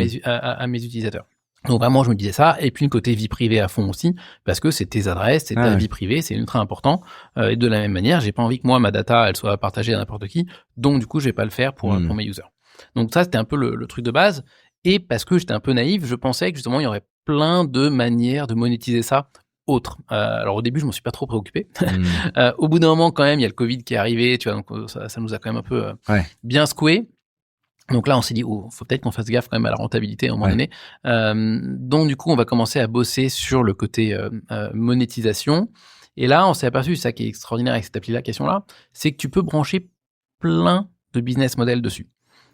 mes utilisateurs. Donc vraiment, je me disais ça. Et puis le côté vie privée à fond aussi, parce que c'est tes adresses, c'est ta vie privée, c'est ultra important. Et de la même manière, j'ai pas envie que moi, ma data, elle soit partagée à n'importe qui. Donc du coup, je vais pas le faire pour mes users. Donc ça, c'était un peu le truc de base. Et parce que j'étais un peu naïf, je pensais que justement, il y aurait plein de manières de monétiser ça autres. Alors au début, je m'en suis pas trop préoccupé. Au bout d'un moment, quand même, il y a le Covid qui est arrivé, tu vois, donc ça nous a quand même un peu bien secoué. Donc là, on s'est dit, faut peut-être qu'on fasse gaffe quand même à la rentabilité à un moment donné. Donc du coup, on va commencer à bosser sur le côté monétisation. Et là, on s'est aperçu, ça qui est extraordinaire avec cette question-là, c'est que tu peux brancher plein de business models dessus.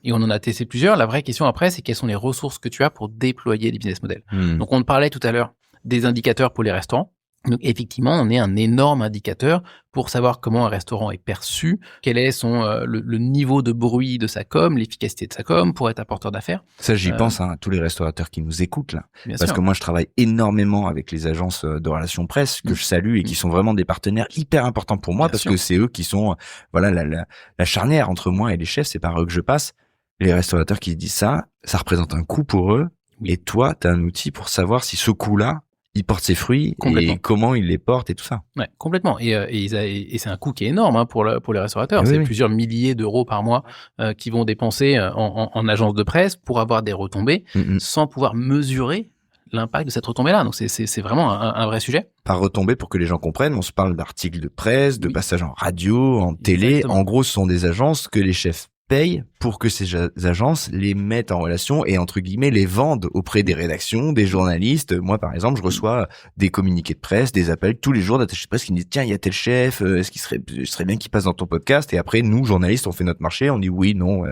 Et on en a testé plusieurs. La vraie question après, c'est quelles sont les ressources que tu as pour déployer les business models. Donc, on parlait tout à l'heure des indicateurs pour les restaurants. Donc, effectivement, on est un énorme indicateur pour savoir comment un restaurant est perçu, quel est le niveau de bruit de sa com, l'efficacité de sa com pour être apporteur d'affaires. Ça, j'y pense à tous les restaurateurs qui nous écoutent là. Bien Parce sûr. que moi, je travaille énormément avec les agences de relations presse que je salue et qui sont vraiment des partenaires hyper importants pour moi parce que c'est eux qui sont la charnière entre moi et les chefs. C'est par eux que je passe. Les restaurateurs qui disent ça représente un coût pour eux. Et toi, tu as un outil pour savoir si ce coût-là, il porte ses fruits et comment il les porte et tout ça. Ouais, complètement. Et c'est un coût qui est énorme pour les restaurateurs. C'est plusieurs milliers d'euros par mois qui vont dépenser en agence de presse pour avoir des retombées sans pouvoir mesurer l'impact de cette retombée-là. Donc, c'est vraiment un vrai sujet. Par retombée, pour que les gens comprennent, on se parle d'articles de presse, de passages en radio, en télé. Exactement. En gros, ce sont des agences que les chefs payent pour que ces agences les mettent en relation et entre guillemets les vendent auprès des rédactions, des journalistes. Moi, par exemple, je reçois des communiqués de presse, des appels tous les jours d'attachés de presse qui me disent tiens, il y a tel chef, est-ce qu'il serait bien qu'il passe dans ton podcast? Et après, nous, journalistes, on fait notre marché, on dit oui, non.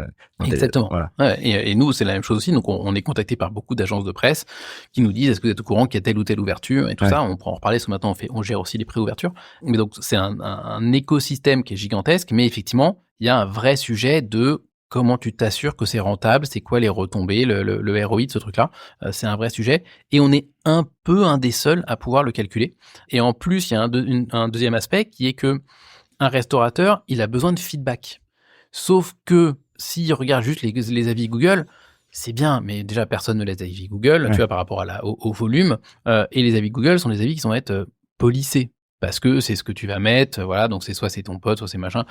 Exactement. Voilà. Ouais, et nous, c'est la même chose aussi. Donc, on est contacté par beaucoup d'agences de presse qui nous disent est-ce que vous êtes au courant qu'il y a telle ou telle ouverture et tout ça. On pourra en reparler. Parce que maintenant, on gère aussi les pré-ouvertures. Mais donc, c'est un écosystème qui est gigantesque. Mais effectivement, il y a un vrai sujet de comment tu t'assures que c'est rentable, c'est quoi les retombées, le ROI de ce truc-là. C'est un vrai sujet. Et on est un des seuls à pouvoir le calculer. Et en plus, il y a un deuxième aspect qui est que un restaurateur, il a besoin de feedback. Sauf que s'il regarde juste les avis Google, c'est bien, mais déjà, personne ne laisse avis Google, tu vois, par rapport au volume. Et les avis Google sont des avis qui vont être polissés. Parce que c'est ce que tu vas mettre, voilà, donc soit c'est ton pote, soit c'est machin.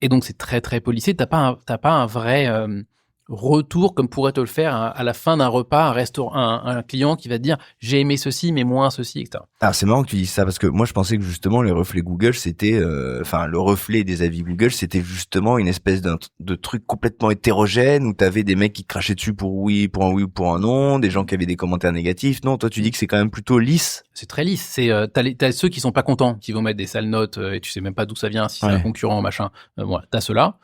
Et donc c'est très très polissé. T'as pas un vrai retour comme pourrait te le faire à la fin d'un repas, un client qui va te dire j'ai aimé ceci mais moins ceci, etc. Ah, c'est marrant que tu dises ça parce que moi je pensais que justement les reflets Google c'était, le reflet des avis Google c'était justement une espèce de truc complètement hétérogène où t'avais des mecs qui te crachaient dessus pour un oui ou pour un non, des gens qui avaient des commentaires négatifs. Non, toi tu dis que c'est quand même plutôt lisse. C'est très lisse. T'as ceux qui sont pas contents, qui vont mettre des sales notes et tu sais même pas d'où ça vient, si c'est un concurrent machin. Voilà, t'as ceux-là.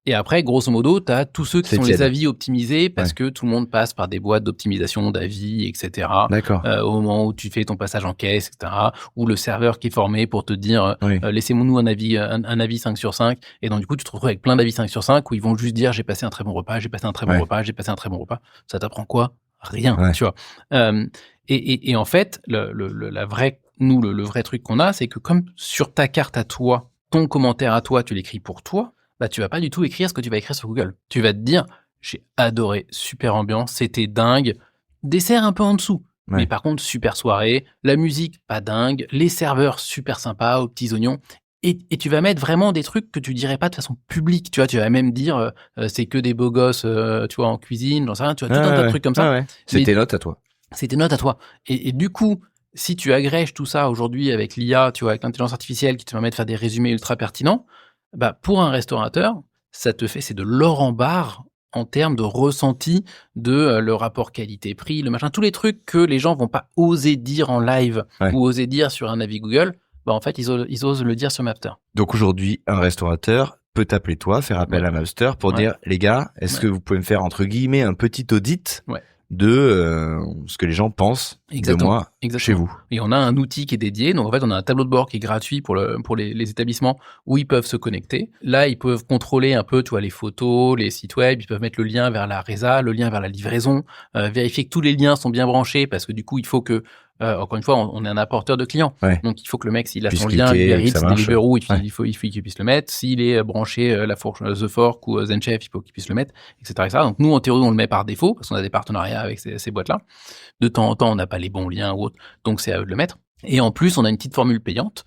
Et après, grosso modo, tu as tous ceux qui sont les avis optimisés parce que tout le monde passe par des boîtes d'optimisation d'avis, etc. D'accord. Au moment où tu fais ton passage en caisse, etc. Ou le serveur qui est formé pour te dire laissez-nous un avis 5 sur 5. Et donc, du coup, tu te retrouves avec plein d'avis 5 sur 5 où ils vont juste dire j'ai passé un très bon repas, j'ai passé un très bon repas, j'ai passé un très bon repas. Ça t'apprend quoi? Rien, tu vois. Et en fait, le vrai truc qu'on a, c'est que comme sur ta carte à toi, ton commentaire à toi, tu l'écris pour toi, bah, tu vas pas du tout écrire ce que tu vas écrire sur Google. Tu vas te dire, j'ai adoré, super ambiance, c'était dingue, dessert un peu en dessous. Mais par contre, super soirée, la musique, pas dingue, les serveurs, super sympas, aux petits oignons. Et tu vas mettre vraiment des trucs que tu dirais pas de façon publique, tu vois, tu vas même dire, c'est que des beaux gosses, tu vois, en cuisine, j'en sais rien, tu vois, tout un tas de trucs comme ça. C'est tes notes à toi. C'est tes notes à toi. Et du coup, si tu agrèges tout ça aujourd'hui avec l'IA, tu vois, avec l'intelligence artificielle qui te permet de faire des résumés ultra pertinents, bah, pour un restaurateur, c'est de l'or en barre en termes de ressenti de le rapport qualité-prix, le machin, tous les trucs que les gens vont pas oser dire en live ou oser dire sur un avis Google, bah, en fait, ils osent le dire sur Mapter. Donc aujourd'hui, un restaurateur, peut t'appeler toi, faire appel à Mapster pour dire, les gars, est-ce que vous pouvez me faire, entre guillemets, un petit audit de ce que les gens pensent de moi chez vous. Et on a un outil qui est dédié. Donc, en fait, on a un tableau de bord qui est gratuit pour les établissements où ils peuvent se connecter. Là, ils peuvent contrôler un peu, tu vois, les photos, les sites web. Ils peuvent mettre le lien vers la résa, le lien vers la livraison, vérifier que tous les liens sont bien branchés parce que du coup, il faut que encore une fois, on est un apporteur de clients. Donc, il faut que le mec, s'il a son lien Uber Eats, Deliveroo, il faut qu'il puisse le mettre. S'il est branché The Fork ou Zenchef, il faut qu'il puisse le mettre, etc., etc. Donc, nous, en théorie, on le met par défaut parce qu'on a des partenariats avec ces boîtes-là. De temps en temps, on n'a pas les bons liens ou autre. Donc, c'est à eux de le mettre. Et en plus, on a une petite formule payante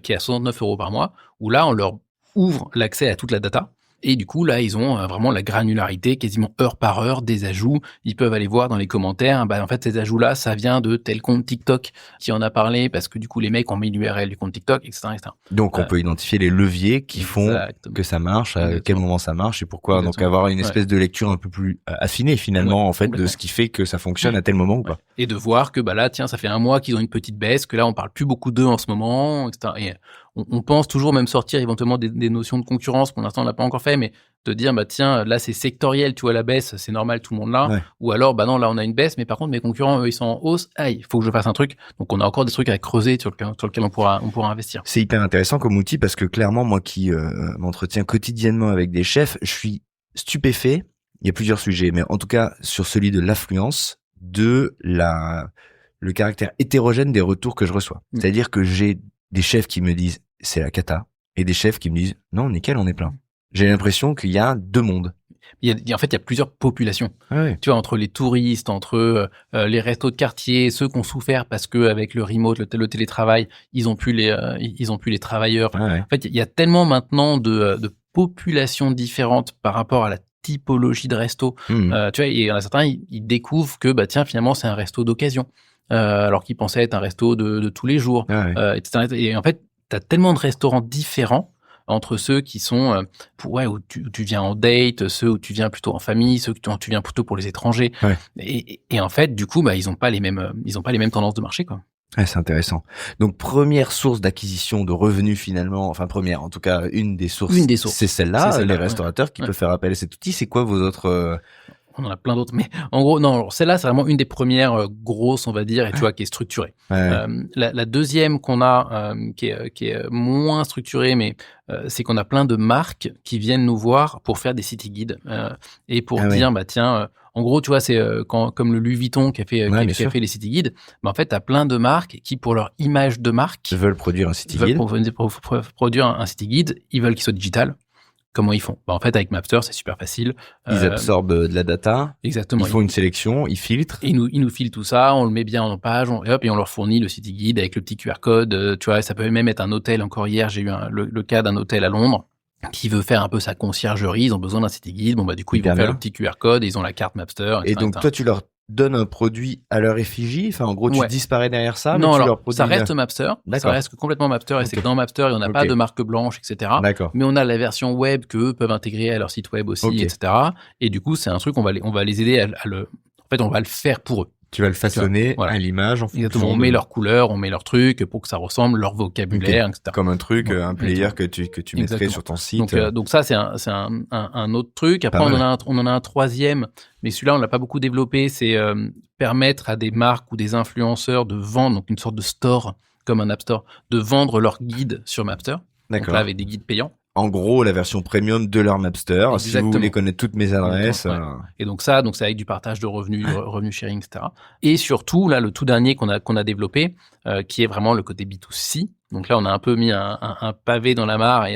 qui est à 69 € par mois où là, on leur ouvre l'accès à toute la data. Et du coup, là, ils ont vraiment la granularité, quasiment heure par heure, des ajouts. Ils peuvent aller voir dans les commentaires, en fait, ces ajouts-là, ça vient de tel compte TikTok qui en a parlé, parce que du coup, les mecs ont mis l'URL du compte TikTok, etc., etc. Donc, on peut identifier les leviers qui font que ça marche, à quel moment ça marche et pourquoi. Donc, avoir une espèce de lecture un peu plus affinée, finalement, en fait, de ce qui fait que ça fonctionne à tel moment ou pas. Et de voir que, là, tiens, ça fait un mois qu'ils ont une petite baisse, que là, on parle plus beaucoup d'eux en ce moment, etc. Et on pense toujours même sortir éventuellement des notions de concurrence. Pour l'instant, on l'a pas encore fait, mais de dire, tiens, là, c'est sectoriel, tu vois, la baisse, c'est normal, tout le monde là. Ou alors, non, là, on a une baisse, mais par contre, mes concurrents, eux, ils sont en hausse. Il faut que je fasse un truc. Donc, on a encore des trucs à creuser sur lequel on pourra investir. C'est hyper intéressant comme outil parce que clairement, moi qui m'entretiens quotidiennement avec des chefs, je suis stupéfait. Il y a plusieurs sujets, mais en tout cas, sur celui de l'affluence, de le caractère hétérogène des retours que je reçois. C'est-à-dire que j'ai des chefs qui me disent c'est la cata et des chefs qui me disent non, nickel, on est plein. J'ai l'impression qu'il y a deux mondes. En fait, il y a plusieurs populations. Tu vois, entre les touristes, entre les restos de quartier, ceux qui ont souffert parce que avec le remote, le télétravail, ils ont plus les travailleurs. En fait, il y a tellement maintenant de populations différentes par rapport à la typologie de resto. Tu vois, et il y en a certains, ils découvrent que tiens, finalement, c'est un resto d'occasion. Alors qu'ils pensaient être un resto de tous les jours, etc. Et en fait, t'as tellement de restaurants différents entre ceux qui sont où tu viens en date, ceux où tu viens plutôt en famille, ceux où tu viens plutôt pour les étrangers. Et en fait, du coup, ils ont pas les mêmes tendances de marché, quoi. C'est intéressant. Donc, première source d'acquisition de revenus finalement, enfin première, en tout cas une des sources. C'est celle-là, les restaurateurs qui peuvent faire appel à cet outil. C'est quoi vos autres On en a plein d'autres, mais en gros, non. Alors celle-là, c'est vraiment une des premières grosses, on va dire, et tu vois, qui est structurée. La deuxième qu'on a, qui est moins structurée, mais c'est qu'on a plein de marques qui viennent nous voir pour faire des city guides et pour dire, tiens, en gros, tu vois, c'est comme le Louis Vuitton qui a fait les city guides. En fait, t'as plein de marques qui, pour leur image de marque, veulent produire un city guide. Produire un city guide, ils veulent qu'il soit digital. Comment ils font ? En fait, avec Mapster, c'est super facile. Ils absorbent de la data. Exactement. Ils font une sélection, ils filtrent. Ils nous filent tout ça, on le met bien en page, et on leur fournit le city guide avec le petit QR code. Tu vois, ça peut même être un hôtel. Encore hier, j'ai eu le cas d'un hôtel à Londres qui veut faire un peu sa conciergerie. Ils ont besoin d'un city guide. Du coup, ils vont faire le petit QR code et ils ont la carte Mapster. Et donc, toi, tu leur donne un produit à leur effigie, enfin en gros tu disparais derrière ça, non, mais tu alors, leur produis ça reste Mapster, ça reste complètement Mapster et c'est que dans Mapster il n'y en a pas de marque blanche, etc. Mais on a la version web qu'eux peuvent intégrer à leur site web aussi, etc. Et du coup c'est un truc, on va les aider à le, en fait on va le faire pour eux. Tu vas le façonner à l'image en fonction. On met leurs couleurs, on met leurs trucs pour que ça ressemble, leur vocabulaire, etc. Comme un truc, un player que tu mettrais sur ton site. Donc ça, c'est un autre truc. Après, on en a un troisième, mais celui-là, on l'a pas beaucoup développé. C'est permettre à des marques ou des influenceurs de vendre, donc une sorte de store, comme un App Store, de vendre leurs guides sur Mapster. Donc là, avec des guides payants. En gros, la version premium de leur Mapster. Exactement. Si vous voulez connaître toutes mes adresses. Et donc ça, c'est avec du partage de revenus, revenus sharing, etc. Et surtout, là, le tout dernier qu'on a développé, qui est vraiment le côté B2C. Donc là, on a un peu mis un pavé dans la mare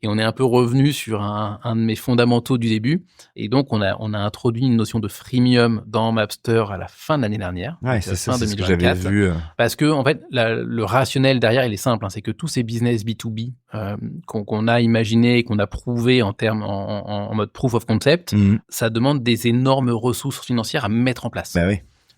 et on est un peu revenu sur un de mes fondamentaux du début. Et donc, on a introduit une notion de freemium dans Mapster à la fin de l'année dernière. C'est ce que j'avais vu. Parce que, en fait, le rationnel derrière, il est simple. C'est que tous ces business B2B qu'on a imaginé et qu'on a prouvé en mode proof of concept, ça demande des énormes ressources financières à mettre en place.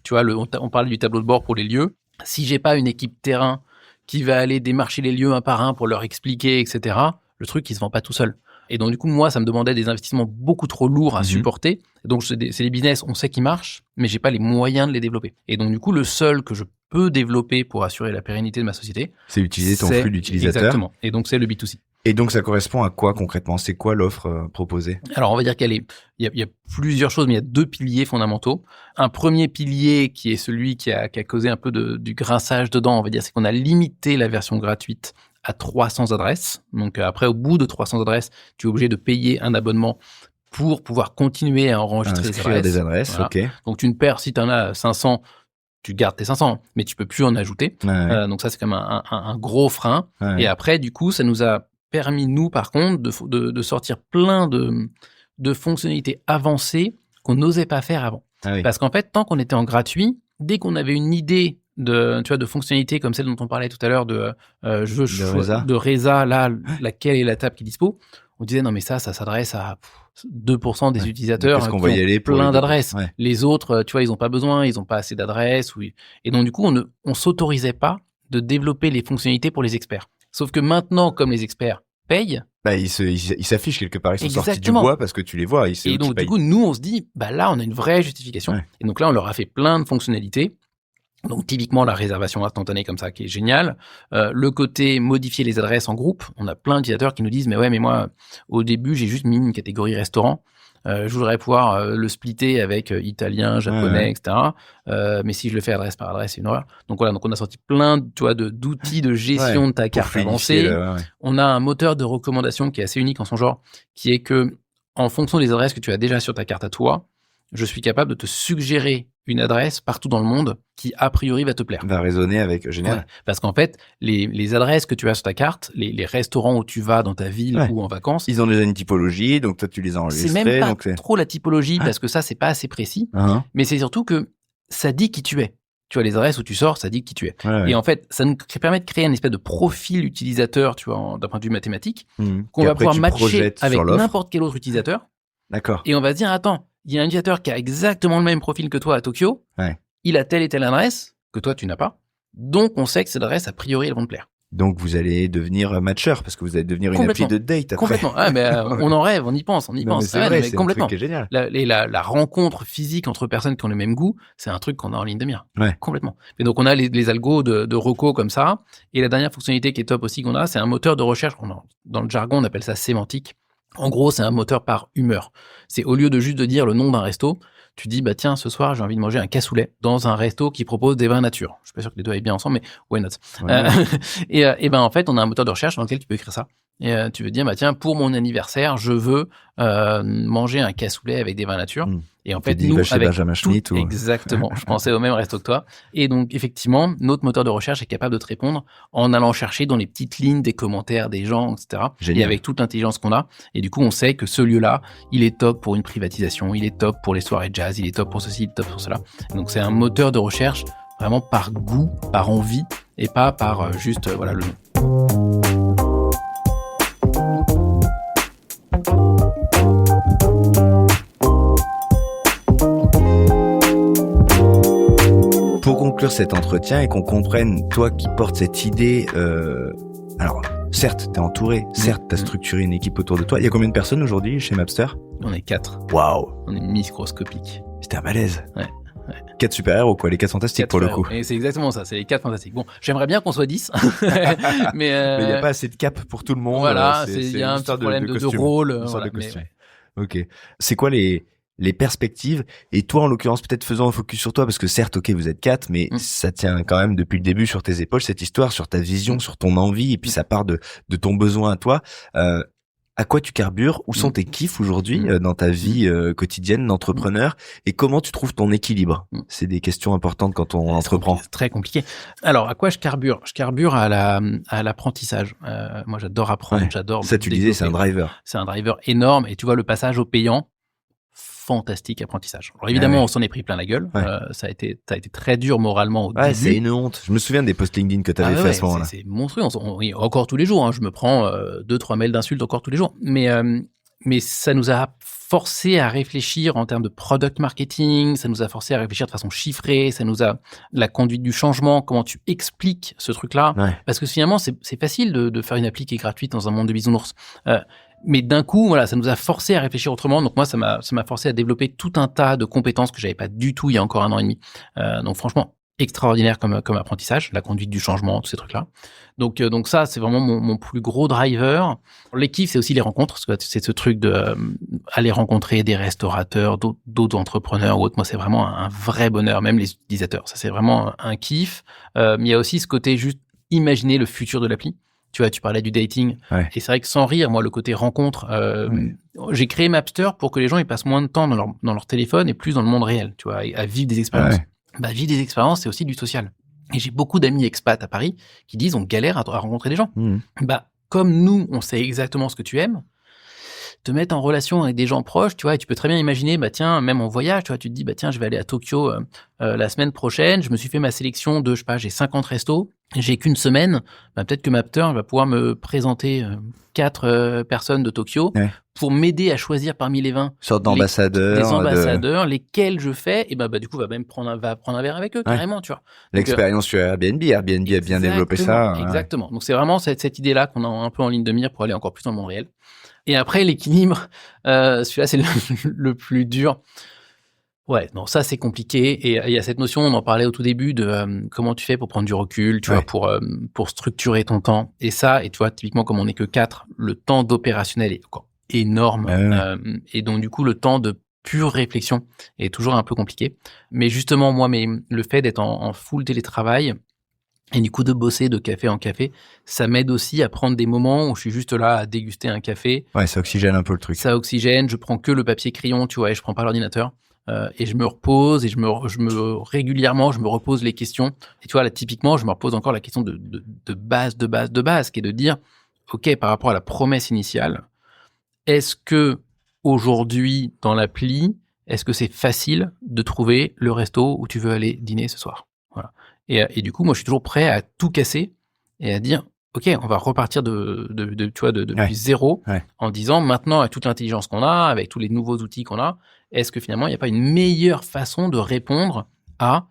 Tu vois, on parlait du tableau de bord pour les lieux. Si j'ai pas une équipe terrain qui va aller démarcher les lieux un par un pour leur expliquer, etc., le truc, il se vend pas tout seul. Et donc, du coup, moi, ça me demandait des investissements beaucoup trop lourds à supporter. Donc, c'est des business, on sait qu'ils marchent, mais j'ai pas les moyens de les développer. Et donc, du coup, le seul que je peux développer pour assurer la pérennité de ma société, c'est utiliser ton flux d'utilisateurs. Exactement. Et donc, c'est le B2C. Et donc, ça correspond à quoi concrètement? C'est quoi l'offre proposée? Alors, on va dire il y a plusieurs choses, mais il y a 2 piliers fondamentaux. Un premier pilier qui est celui qui a causé un peu du grinçage dedans, on va dire, c'est qu'on a limité la version gratuite à 300 adresses. Donc, après, au bout de 300 adresses, tu es obligé de payer un abonnement pour pouvoir continuer à enregistrer des adresses. Voilà. Ok. Donc, tu ne perds, si tu en as 500, tu gardes tes 500, mais tu peux plus en ajouter. Ouais. Donc, ça, c'est quand même un gros frein. Ouais. Et après, du coup, ça nous a permis, nous, par contre, de sortir plein de fonctionnalités avancées qu'on n'osait pas faire avant. Ah oui. Parce qu'en fait, tant qu'on était en gratuit, dès qu'on avait une idée de fonctionnalité comme celle dont on parlait tout à l'heure de Reza, là, laquelle est la table qui est dispo, on disait non mais ça s'adresse à 2% des utilisateurs Parce qu'on qui va y ont aller pour plein les d'adresses. Ouais. Les autres, tu vois, ils n'ont pas besoin, ils n'ont pas assez d'adresses. Et donc du coup, on s'autorisait pas de développer les fonctionnalités pour les experts. Sauf que maintenant, comme les experts payent, Bah, ils s'affichent quelque part, ils sont sortis du Exactement. bois parce que tu les vois. et donc du coup, nous, on se dit, bah là, on a une vraie justification. Ouais. Et donc là, on leur a fait plein de fonctionnalités. Donc typiquement la réservation instantanée comme ça qui est géniale. Le côté modifier les adresses en groupe, on a plein d'utilisateurs qui nous disent mais ouais mais moi au début j'ai juste mis une catégorie restaurant, je voudrais pouvoir le splitter avec italien, japonais, etc. Mais si je le fais adresse par adresse c'est une horreur. Donc voilà, donc on a sorti plein d'outils de gestion de ta carte avancée. On a un moteur de recommandation qui est assez unique en son genre, qui est que en fonction des adresses que tu as déjà sur ta carte à toi, je suis capable de te suggérer une adresse partout dans le monde qui, a priori, va te plaire. Va résonner avec... Génial. Ouais. Parce qu'en fait, les adresses que tu as sur ta carte, les restaurants où tu vas dans ta ville ou en vacances... Ils ont déjà une typologie, donc toi, tu les as enregistrés. C'est même pas trop la typologie, parce que ça, c'est pas assez précis. Mais c'est surtout que ça dit qui tu es. Tu vois, les adresses où tu sors, ça dit qui tu es. Et en fait, ça nous permet de créer une espèce de profil utilisateur, tu vois, d'un point de vue mathématique, qu'on va pouvoir matcher avec n'importe quel autre utilisateur. D'accord. Et on va se dire, attends, il y a un utilisateur qui a exactement le même profil que toi à Tokyo. Ouais. Il a telle et telle adresse que toi, tu n'as pas. Donc, on sait que cette adresse, a priori, elles vont te plaire. Donc, vous allez devenir matcheur parce que vous allez devenir une appli de date après. Complètement. Ah, mais on en rêve, on y pense. C'est vrai, c'est complètement. Un truc qui est génial. La rencontre physique entre personnes qui ont le même goût, c'est un truc qu'on a en ligne de mire. Ouais. Complètement. Et donc, on a les algos de reco comme ça. Et la dernière fonctionnalité qui est top aussi qu'on a, c'est un moteur de recherche. Dans le jargon, on appelle ça sémantique. En gros, c'est un moteur par humeur. C'est au lieu de juste de dire le nom d'un resto, tu dis, bah tiens, ce soir, j'ai envie de manger un cassoulet dans un resto qui propose des vins nature. Je suis pas sûr que les deux aillent bien ensemble, mais why not? Ouais. Et ben en fait, on a un moteur de recherche dans lequel tu peux écrire ça. Et tu veux dire, bah tiens, pour mon anniversaire, je veux manger un cassoulet avec des vins nature. Et en fait, nous, avec tout, exactement, je pensais au même resto que toi. Et donc, effectivement, notre moteur de recherche est capable de te répondre en allant chercher dans les petites lignes des commentaires des gens, etc. Génial. Et avec toute l'intelligence qu'on a. Et du coup, on sait que ce lieu-là, il est top pour une privatisation, il est top pour les soirées jazz, il est top pour ceci, il est top pour cela. Et donc, c'est un moteur de recherche vraiment par goût, par envie, et pas par juste, voilà, le nom. Pour conclure cet entretien et qu'on comprenne, toi qui portes cette idée, alors certes, t'es entouré, certes, t'as structuré une équipe autour de toi. Il y a combien de personnes aujourd'hui chez Mapster? On est 4. Waouh! On est microscopique. C'était un malaise. Ouais. 4 super-héros, quoi, les 4 fantastiques 4 pour le coup. Et c'est exactement ça, c'est les 4 fantastiques. Bon, j'aimerais bien qu'on soit 10. mais il n'y a pas assez de cap pour tout le monde. Voilà, il y a un petit problème de rôle. Voilà, Ok. C'est quoi les perspectives? Et toi, en l'occurrence, peut-être faisant un focus sur toi, parce que certes, ok, vous êtes 4, mais ça tient quand même depuis le début sur tes épaules, cette histoire, sur ta vision, sur ton envie, et puis ça part de ton besoin à toi. À quoi tu carbures? Où sont tes kiffs aujourd'hui dans ta vie quotidienne d'entrepreneur? Et comment tu trouves ton équilibre? C'est des questions importantes quand on entreprend. C'est très compliqué. Alors, à quoi je carbure? Je carbure à l'apprentissage. Moi, j'adore apprendre, j'adore. Ça, tu disais, c'est un driver. C'est un driver énorme. Et tu vois, le passage au payant, fantastique apprentissage. Alors évidemment, on s'en est pris plein la gueule. Ça a été très dur moralement au début. C'est une honte. Je me souviens des posts LinkedIn que tu avais fait à ce moment-là. C'est monstrueux. Encore tous les jours. Je me prends 2-3 mails d'insultes encore tous les jours. Mais ça nous a forcé à réfléchir en termes de product marketing. Ça nous a forcé à réfléchir de façon chiffrée. Ça nous a la conduite du changement. Comment tu expliques ce truc-là? Parce que finalement, c'est facile de faire une appli qui est gratuite dans un monde de bisounours. Mais d'un coup, voilà, ça nous a forcé à réfléchir autrement. Donc moi, ça m'a forcé à développer tout un tas de compétences que j'avais pas du tout il y a encore 1 an et demi. Donc franchement, extraordinaire comme apprentissage, la conduite du changement, tous ces trucs-là. Donc ça, c'est vraiment mon plus gros driver. Les kiffs, c'est aussi les rencontres, parce que c'est ce truc de aller rencontrer des restaurateurs, d'autres entrepreneurs ou autres. Moi, c'est vraiment un vrai bonheur, même les utilisateurs. Ça, c'est vraiment un kiff. Mais il y a aussi ce côté juste imaginer le futur de l'appli. Tu vois, tu parlais du dating. Ouais. Et c'est vrai que sans rire, moi, le côté rencontre, j'ai créé Mapster pour que les gens ils passent moins de temps dans leur téléphone et plus dans le monde réel, tu vois, à vivre des expériences. Ouais. Vivre des expériences, c'est aussi du social. Et j'ai beaucoup d'amis expats à Paris qui disent on galère à rencontrer des gens. Comme nous, on sait exactement ce que tu aimes, te mettre en relation avec des gens proches, tu vois, et tu peux très bien imaginer, tiens, même en voyage, tu vois, tu te dis, tiens, je vais aller à Tokyo la semaine prochaine, je me suis fait ma sélection de, je sais pas, j'ai 50 restos, j'ai qu'une semaine, peut-être que Mapter va pouvoir me présenter 4 personnes de Tokyo pour m'aider à choisir parmi les 20 sorte d'ambassadeurs, les ambassadeurs, lesquels je fais, et du coup, va prendre un verre avec eux, carrément, tu vois. L'expérience sur Airbnb a bien développé ça. Exactement. Donc, c'est vraiment cette idée-là qu'on a un peu en ligne de mire pour aller encore plus dans le monde réel. Et après, l'équilibre, celui-là, c'est le plus dur. Ouais, non, ça, c'est compliqué. Et il y a cette notion, on en parlait au tout début, de comment tu fais pour prendre du recul, tu vois, pour structurer ton temps. Et ça, et tu vois, typiquement, comme on n'est que 4, le temps d'opérationnel est encore énorme. Et donc, du coup, le temps de pure réflexion est toujours un peu compliqué. Mais justement, moi, le fait d'être en full télétravail, et du coup, de bosser de café en café, ça m'aide aussi à prendre des moments où je suis juste là à déguster un café. Ouais, ça oxygène un peu le truc. Ça oxygène, je prends que le papier crayon, tu vois, et je prends pas l'ordinateur. Et je me repose, et régulièrement, je me repose les questions. Et tu vois, là, typiquement, je me repose encore la question de base, qui est de dire, OK, par rapport à la promesse initiale, est-ce que aujourd'hui, dans l'appli, est-ce que c'est facile de trouver le resto où tu veux aller dîner ce soir? Voilà. Et du coup, moi, je suis toujours prêt à tout casser et à dire, OK, on va repartir depuis zéro en disant, maintenant, avec toute l'intelligence qu'on a, avec tous les nouveaux outils qu'on a, est-ce que finalement, il n'y a pas une meilleure façon de répondre à,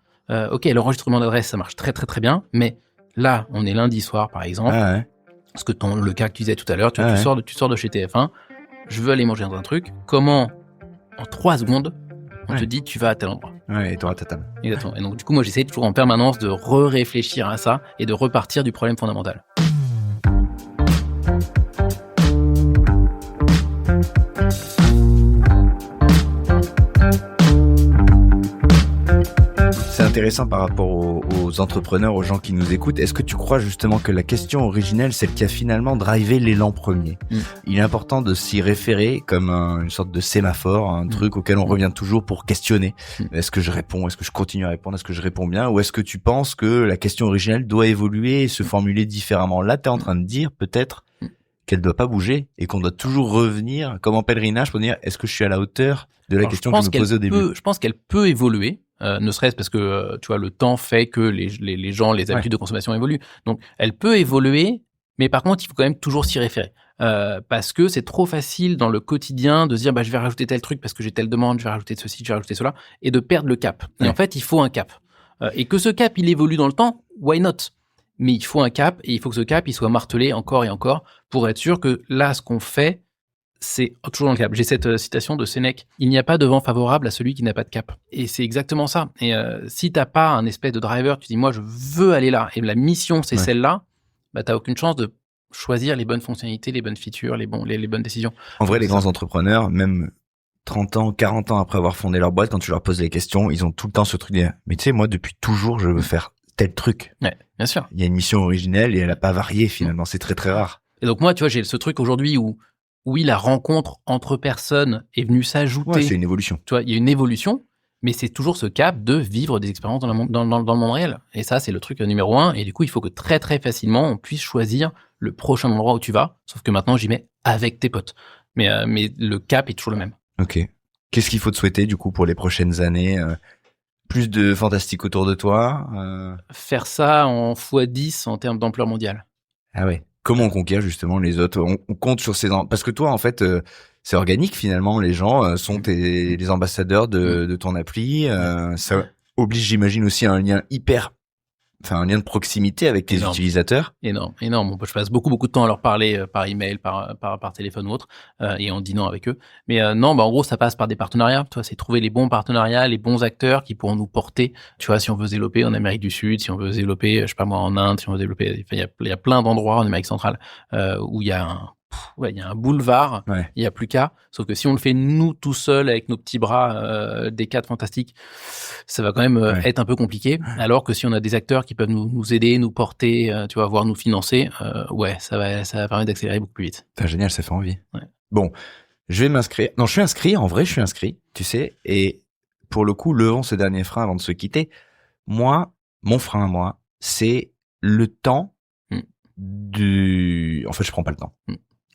OK, l'enregistrement d'adresse, ça marche très, très, très bien, mais là, on est lundi soir, par exemple, parce que le cas que tu disais tout à l'heure, tu sors de chez TF1, je veux aller manger dans un truc, comment, en 3 secondes, on te dit, tu vas à tel endroit. Ouais, et t'auras ta table. Exactement. Et donc, du coup, moi, j'essaie toujours en permanence de réfléchir à ça et de repartir du problème fondamental. C'est intéressant par rapport aux entrepreneurs, aux gens qui nous écoutent. Est-ce que tu crois justement que la question originelle, c'est celle qui a finalement drivé l'élan premier? Il est important de s'y référer comme une sorte de sémaphore, un truc auquel on revient toujours pour questionner. Est-ce que je réponds? Est-ce que je continue à répondre? Est-ce que je réponds bien? Ou est-ce que tu penses que la question originelle doit évoluer et se formuler différemment? Là, tu es en train de dire peut-être qu'elle doit pas bouger et qu'on doit toujours revenir comme en pèlerinage pour dire est-ce que je suis à la hauteur de la question que je me posais au début? Je pense qu'elle peut évoluer. Ne serait-ce parce que tu vois, le temps fait que les gens, les habitudes de consommation évoluent. Donc, elle peut évoluer, mais par contre, il faut quand même toujours s'y référer. Parce que c'est trop facile dans le quotidien de se dire je vais rajouter tel truc parce que j'ai telle demande, je vais rajouter ceci, je vais rajouter cela, et de perdre le cap. Et en fait, il faut un cap. Et que ce cap, il évolue dans le temps, why not? Mais il faut un cap, et il faut que ce cap, il soit martelé encore et encore pour être sûr que là, ce qu'on fait, c'est toujours dans le cap. J'ai cette citation de Sénèque. Il n'y a pas de vent favorable à celui qui n'a pas de cap. Et c'est exactement ça. Et si t'as pas un espèce de driver, tu dis, moi, je veux aller là, et la mission, c'est celle-là, t'as aucune chance de choisir les bonnes fonctionnalités, les bonnes features, les bonnes décisions. En vrai, les grands entrepreneurs, même 30 ans, 40 ans après avoir fondé leur boîte, quand tu leur poses les questions, ils ont tout le temps ce truc de, mais tu sais, moi, depuis toujours, je veux faire tel truc. Ouais, bien sûr. Il y a une mission originelle et elle a pas varié, finalement. C'est très, très rare. Et donc, moi, tu vois, j'ai ce truc aujourd'hui où oui, la rencontre entre personnes est venue s'ajouter. Ouais, c'est une évolution. Tu vois, il y a une évolution, mais c'est toujours ce cap de vivre des expériences dans le monde réel. Et ça, c'est le truc numéro 1. Et du coup, il faut que très, très facilement, on puisse choisir le prochain endroit où tu vas. Sauf que maintenant, j'y mets avec tes potes. Mais le cap est toujours le même. Ok. Qu'est-ce qu'il faut te souhaiter, du coup, pour les prochaines années? Plus de fantastique autour de toi? Faire ça en x10 en termes d'ampleur mondiale. Ah ouais. Comment on conquiert justement les autres? On compte sur ces... Parce que toi, en fait, c'est organique finalement. Les gens sont les ambassadeurs de ton appli. Ça oblige, j'imagine, aussi à un lien hyper un lien de proximité avec tes Énorme. utilisateurs. Énorme. Je passe beaucoup de temps à leur parler par email, par téléphone ou autre, et en dînant avec eux. Mais non, en gros, ça passe par des partenariats. Tu vois, c'est trouver les bons partenariats, les bons acteurs qui pourront nous porter. Tu vois, si on veut se développer en Amérique du Sud, si on veut se développer, je sais pas moi, en Inde, si on veut se développer, il y a plein d'endroits en Amérique centrale où il y a un boulevard, il y a plus qu'à. Sauf que si on le fait nous tout seuls avec nos petits bras, des cadres fantastiques, ça va quand même être un peu compliqué. Alors que si on a des acteurs qui peuvent nous aider, nous porter, tu vas voir nous financer, ça va permettre d'accélérer beaucoup plus vite. Génial, ça fait envie. Ouais. Bon, je vais m'inscrire. Non, je suis inscrit. En vrai, je suis inscrit. Tu sais. Et pour le coup, levons ce dernier frein avant de se quitter. Mon frein, c'est le temps en fait, je prends pas le temps.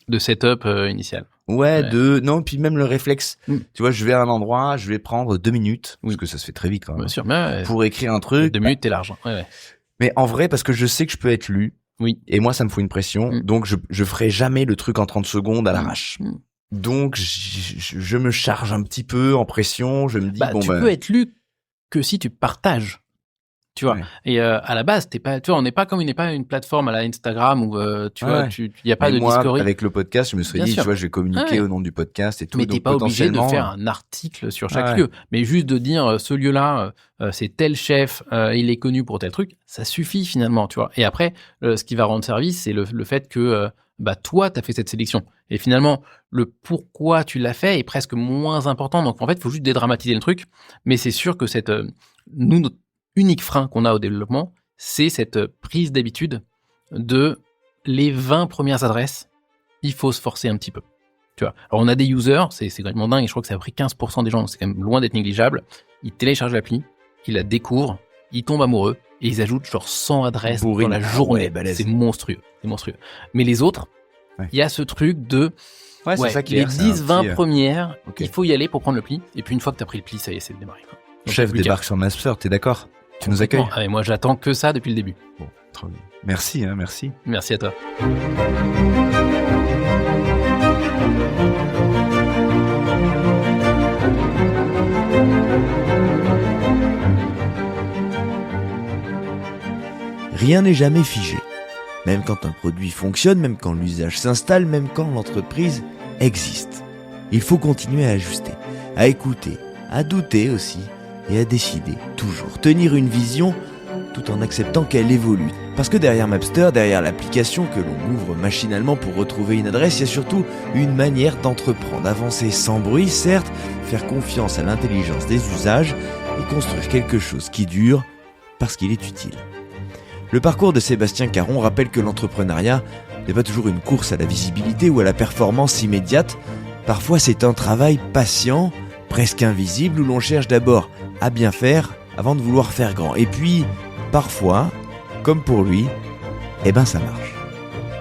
De setup initial. Non, puis même le réflexe. Tu vois, je vais à un endroit, je vais prendre 2 minutes, parce que ça se fait très vite quand même. Bien sûr, pour écrire un truc. 2 minutes, t'es large. Ouais. Mais en vrai, parce que je sais que je peux être lu. Oui. Et moi, ça me fout une pression. Donc, je ferai jamais le truc en 30 secondes à l'arrache. Donc, je me charge un petit peu en pression. Je me dis, tu peux être lu que si tu partages. Tu vois. Et à la base, on n'est pas comme une plateforme à la Instagram où il y a pas de discovery. Avec le podcast, je me suis dit, tu vois, je vais communiquer au nom du podcast et tout. Mais t'es pas obligé de faire un article sur chaque lieu, mais juste de dire ce lieu-là, c'est tel chef, il est connu pour tel truc, ça suffit finalement, tu vois. Et après, ce qui va rendre service, c'est le fait que toi, t'as fait cette sélection. Et finalement, le pourquoi tu l'as fait est presque moins important. Donc en fait, il faut juste dédramatiser le truc. Mais c'est sûr que notre unique frein qu'on a au développement, c'est cette prise d'habitude de les 20 premières adresses, il faut se forcer un petit peu. Tu vois. Alors on a des users, c'est complètement dingue, et je crois que ça a pris 15% des gens, c'est quand même loin d'être négligeable. Ils téléchargent l'appli, ils la découvrent, ils tombent amoureux, et ils ajoutent genre 100 adresses dans la journée. C'est monstrueux. Mais les autres, il y a ce truc de c'est ça qui les 10-20 premières, il faut y aller pour prendre le pli, et puis une fois que tu as pris le pli, ça y est, c'est de démarrer. Le chef débarque sur Master, t'es d'accord? Tu nous accueilles? Et moi, j'attends que ça depuis le début. Bon, trop bien. Merci, merci. Merci à toi. Rien n'est jamais figé. Même quand un produit fonctionne, même quand l'usage s'installe, même quand l'entreprise existe. Il faut continuer à ajuster, à écouter, à douter aussi, et à décider, toujours, tenir une vision tout en acceptant qu'elle évolue. Parce que derrière Mapster, derrière l'application que l'on ouvre machinalement pour retrouver une adresse, il y a surtout une manière d'entreprendre, d'avancer sans bruit, certes, faire confiance à l'intelligence des usages et construire quelque chose qui dure parce qu'il est utile. Le parcours de Sébastien Caron rappelle que l'entrepreneuriat n'est pas toujours une course à la visibilité ou à la performance immédiate. Parfois, c'est un travail patient, presque invisible, où l'on cherche d'abord à bien faire avant de vouloir faire grand. Et puis, parfois, comme pour lui, ça marche.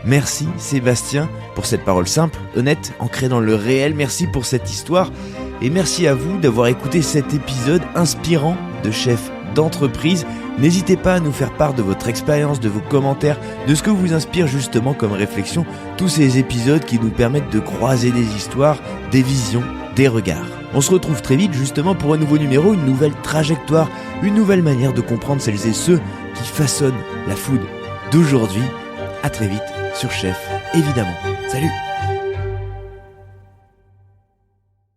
Merci Sébastien pour cette parole simple, honnête, ancrée dans le réel. Merci pour cette histoire. Et merci à vous d'avoir écouté cet épisode inspirant de chef d'entreprise. N'hésitez pas à nous faire part de votre expérience, de vos commentaires, de ce que vous inspire justement comme réflexion. Tous ces épisodes qui nous permettent de croiser des histoires, des visions, des regards. On se retrouve très vite justement pour un nouveau numéro, une nouvelle trajectoire, une nouvelle manière de comprendre celles et ceux qui façonnent la food d'aujourd'hui. À très vite sur Chef, évidemment. Salut!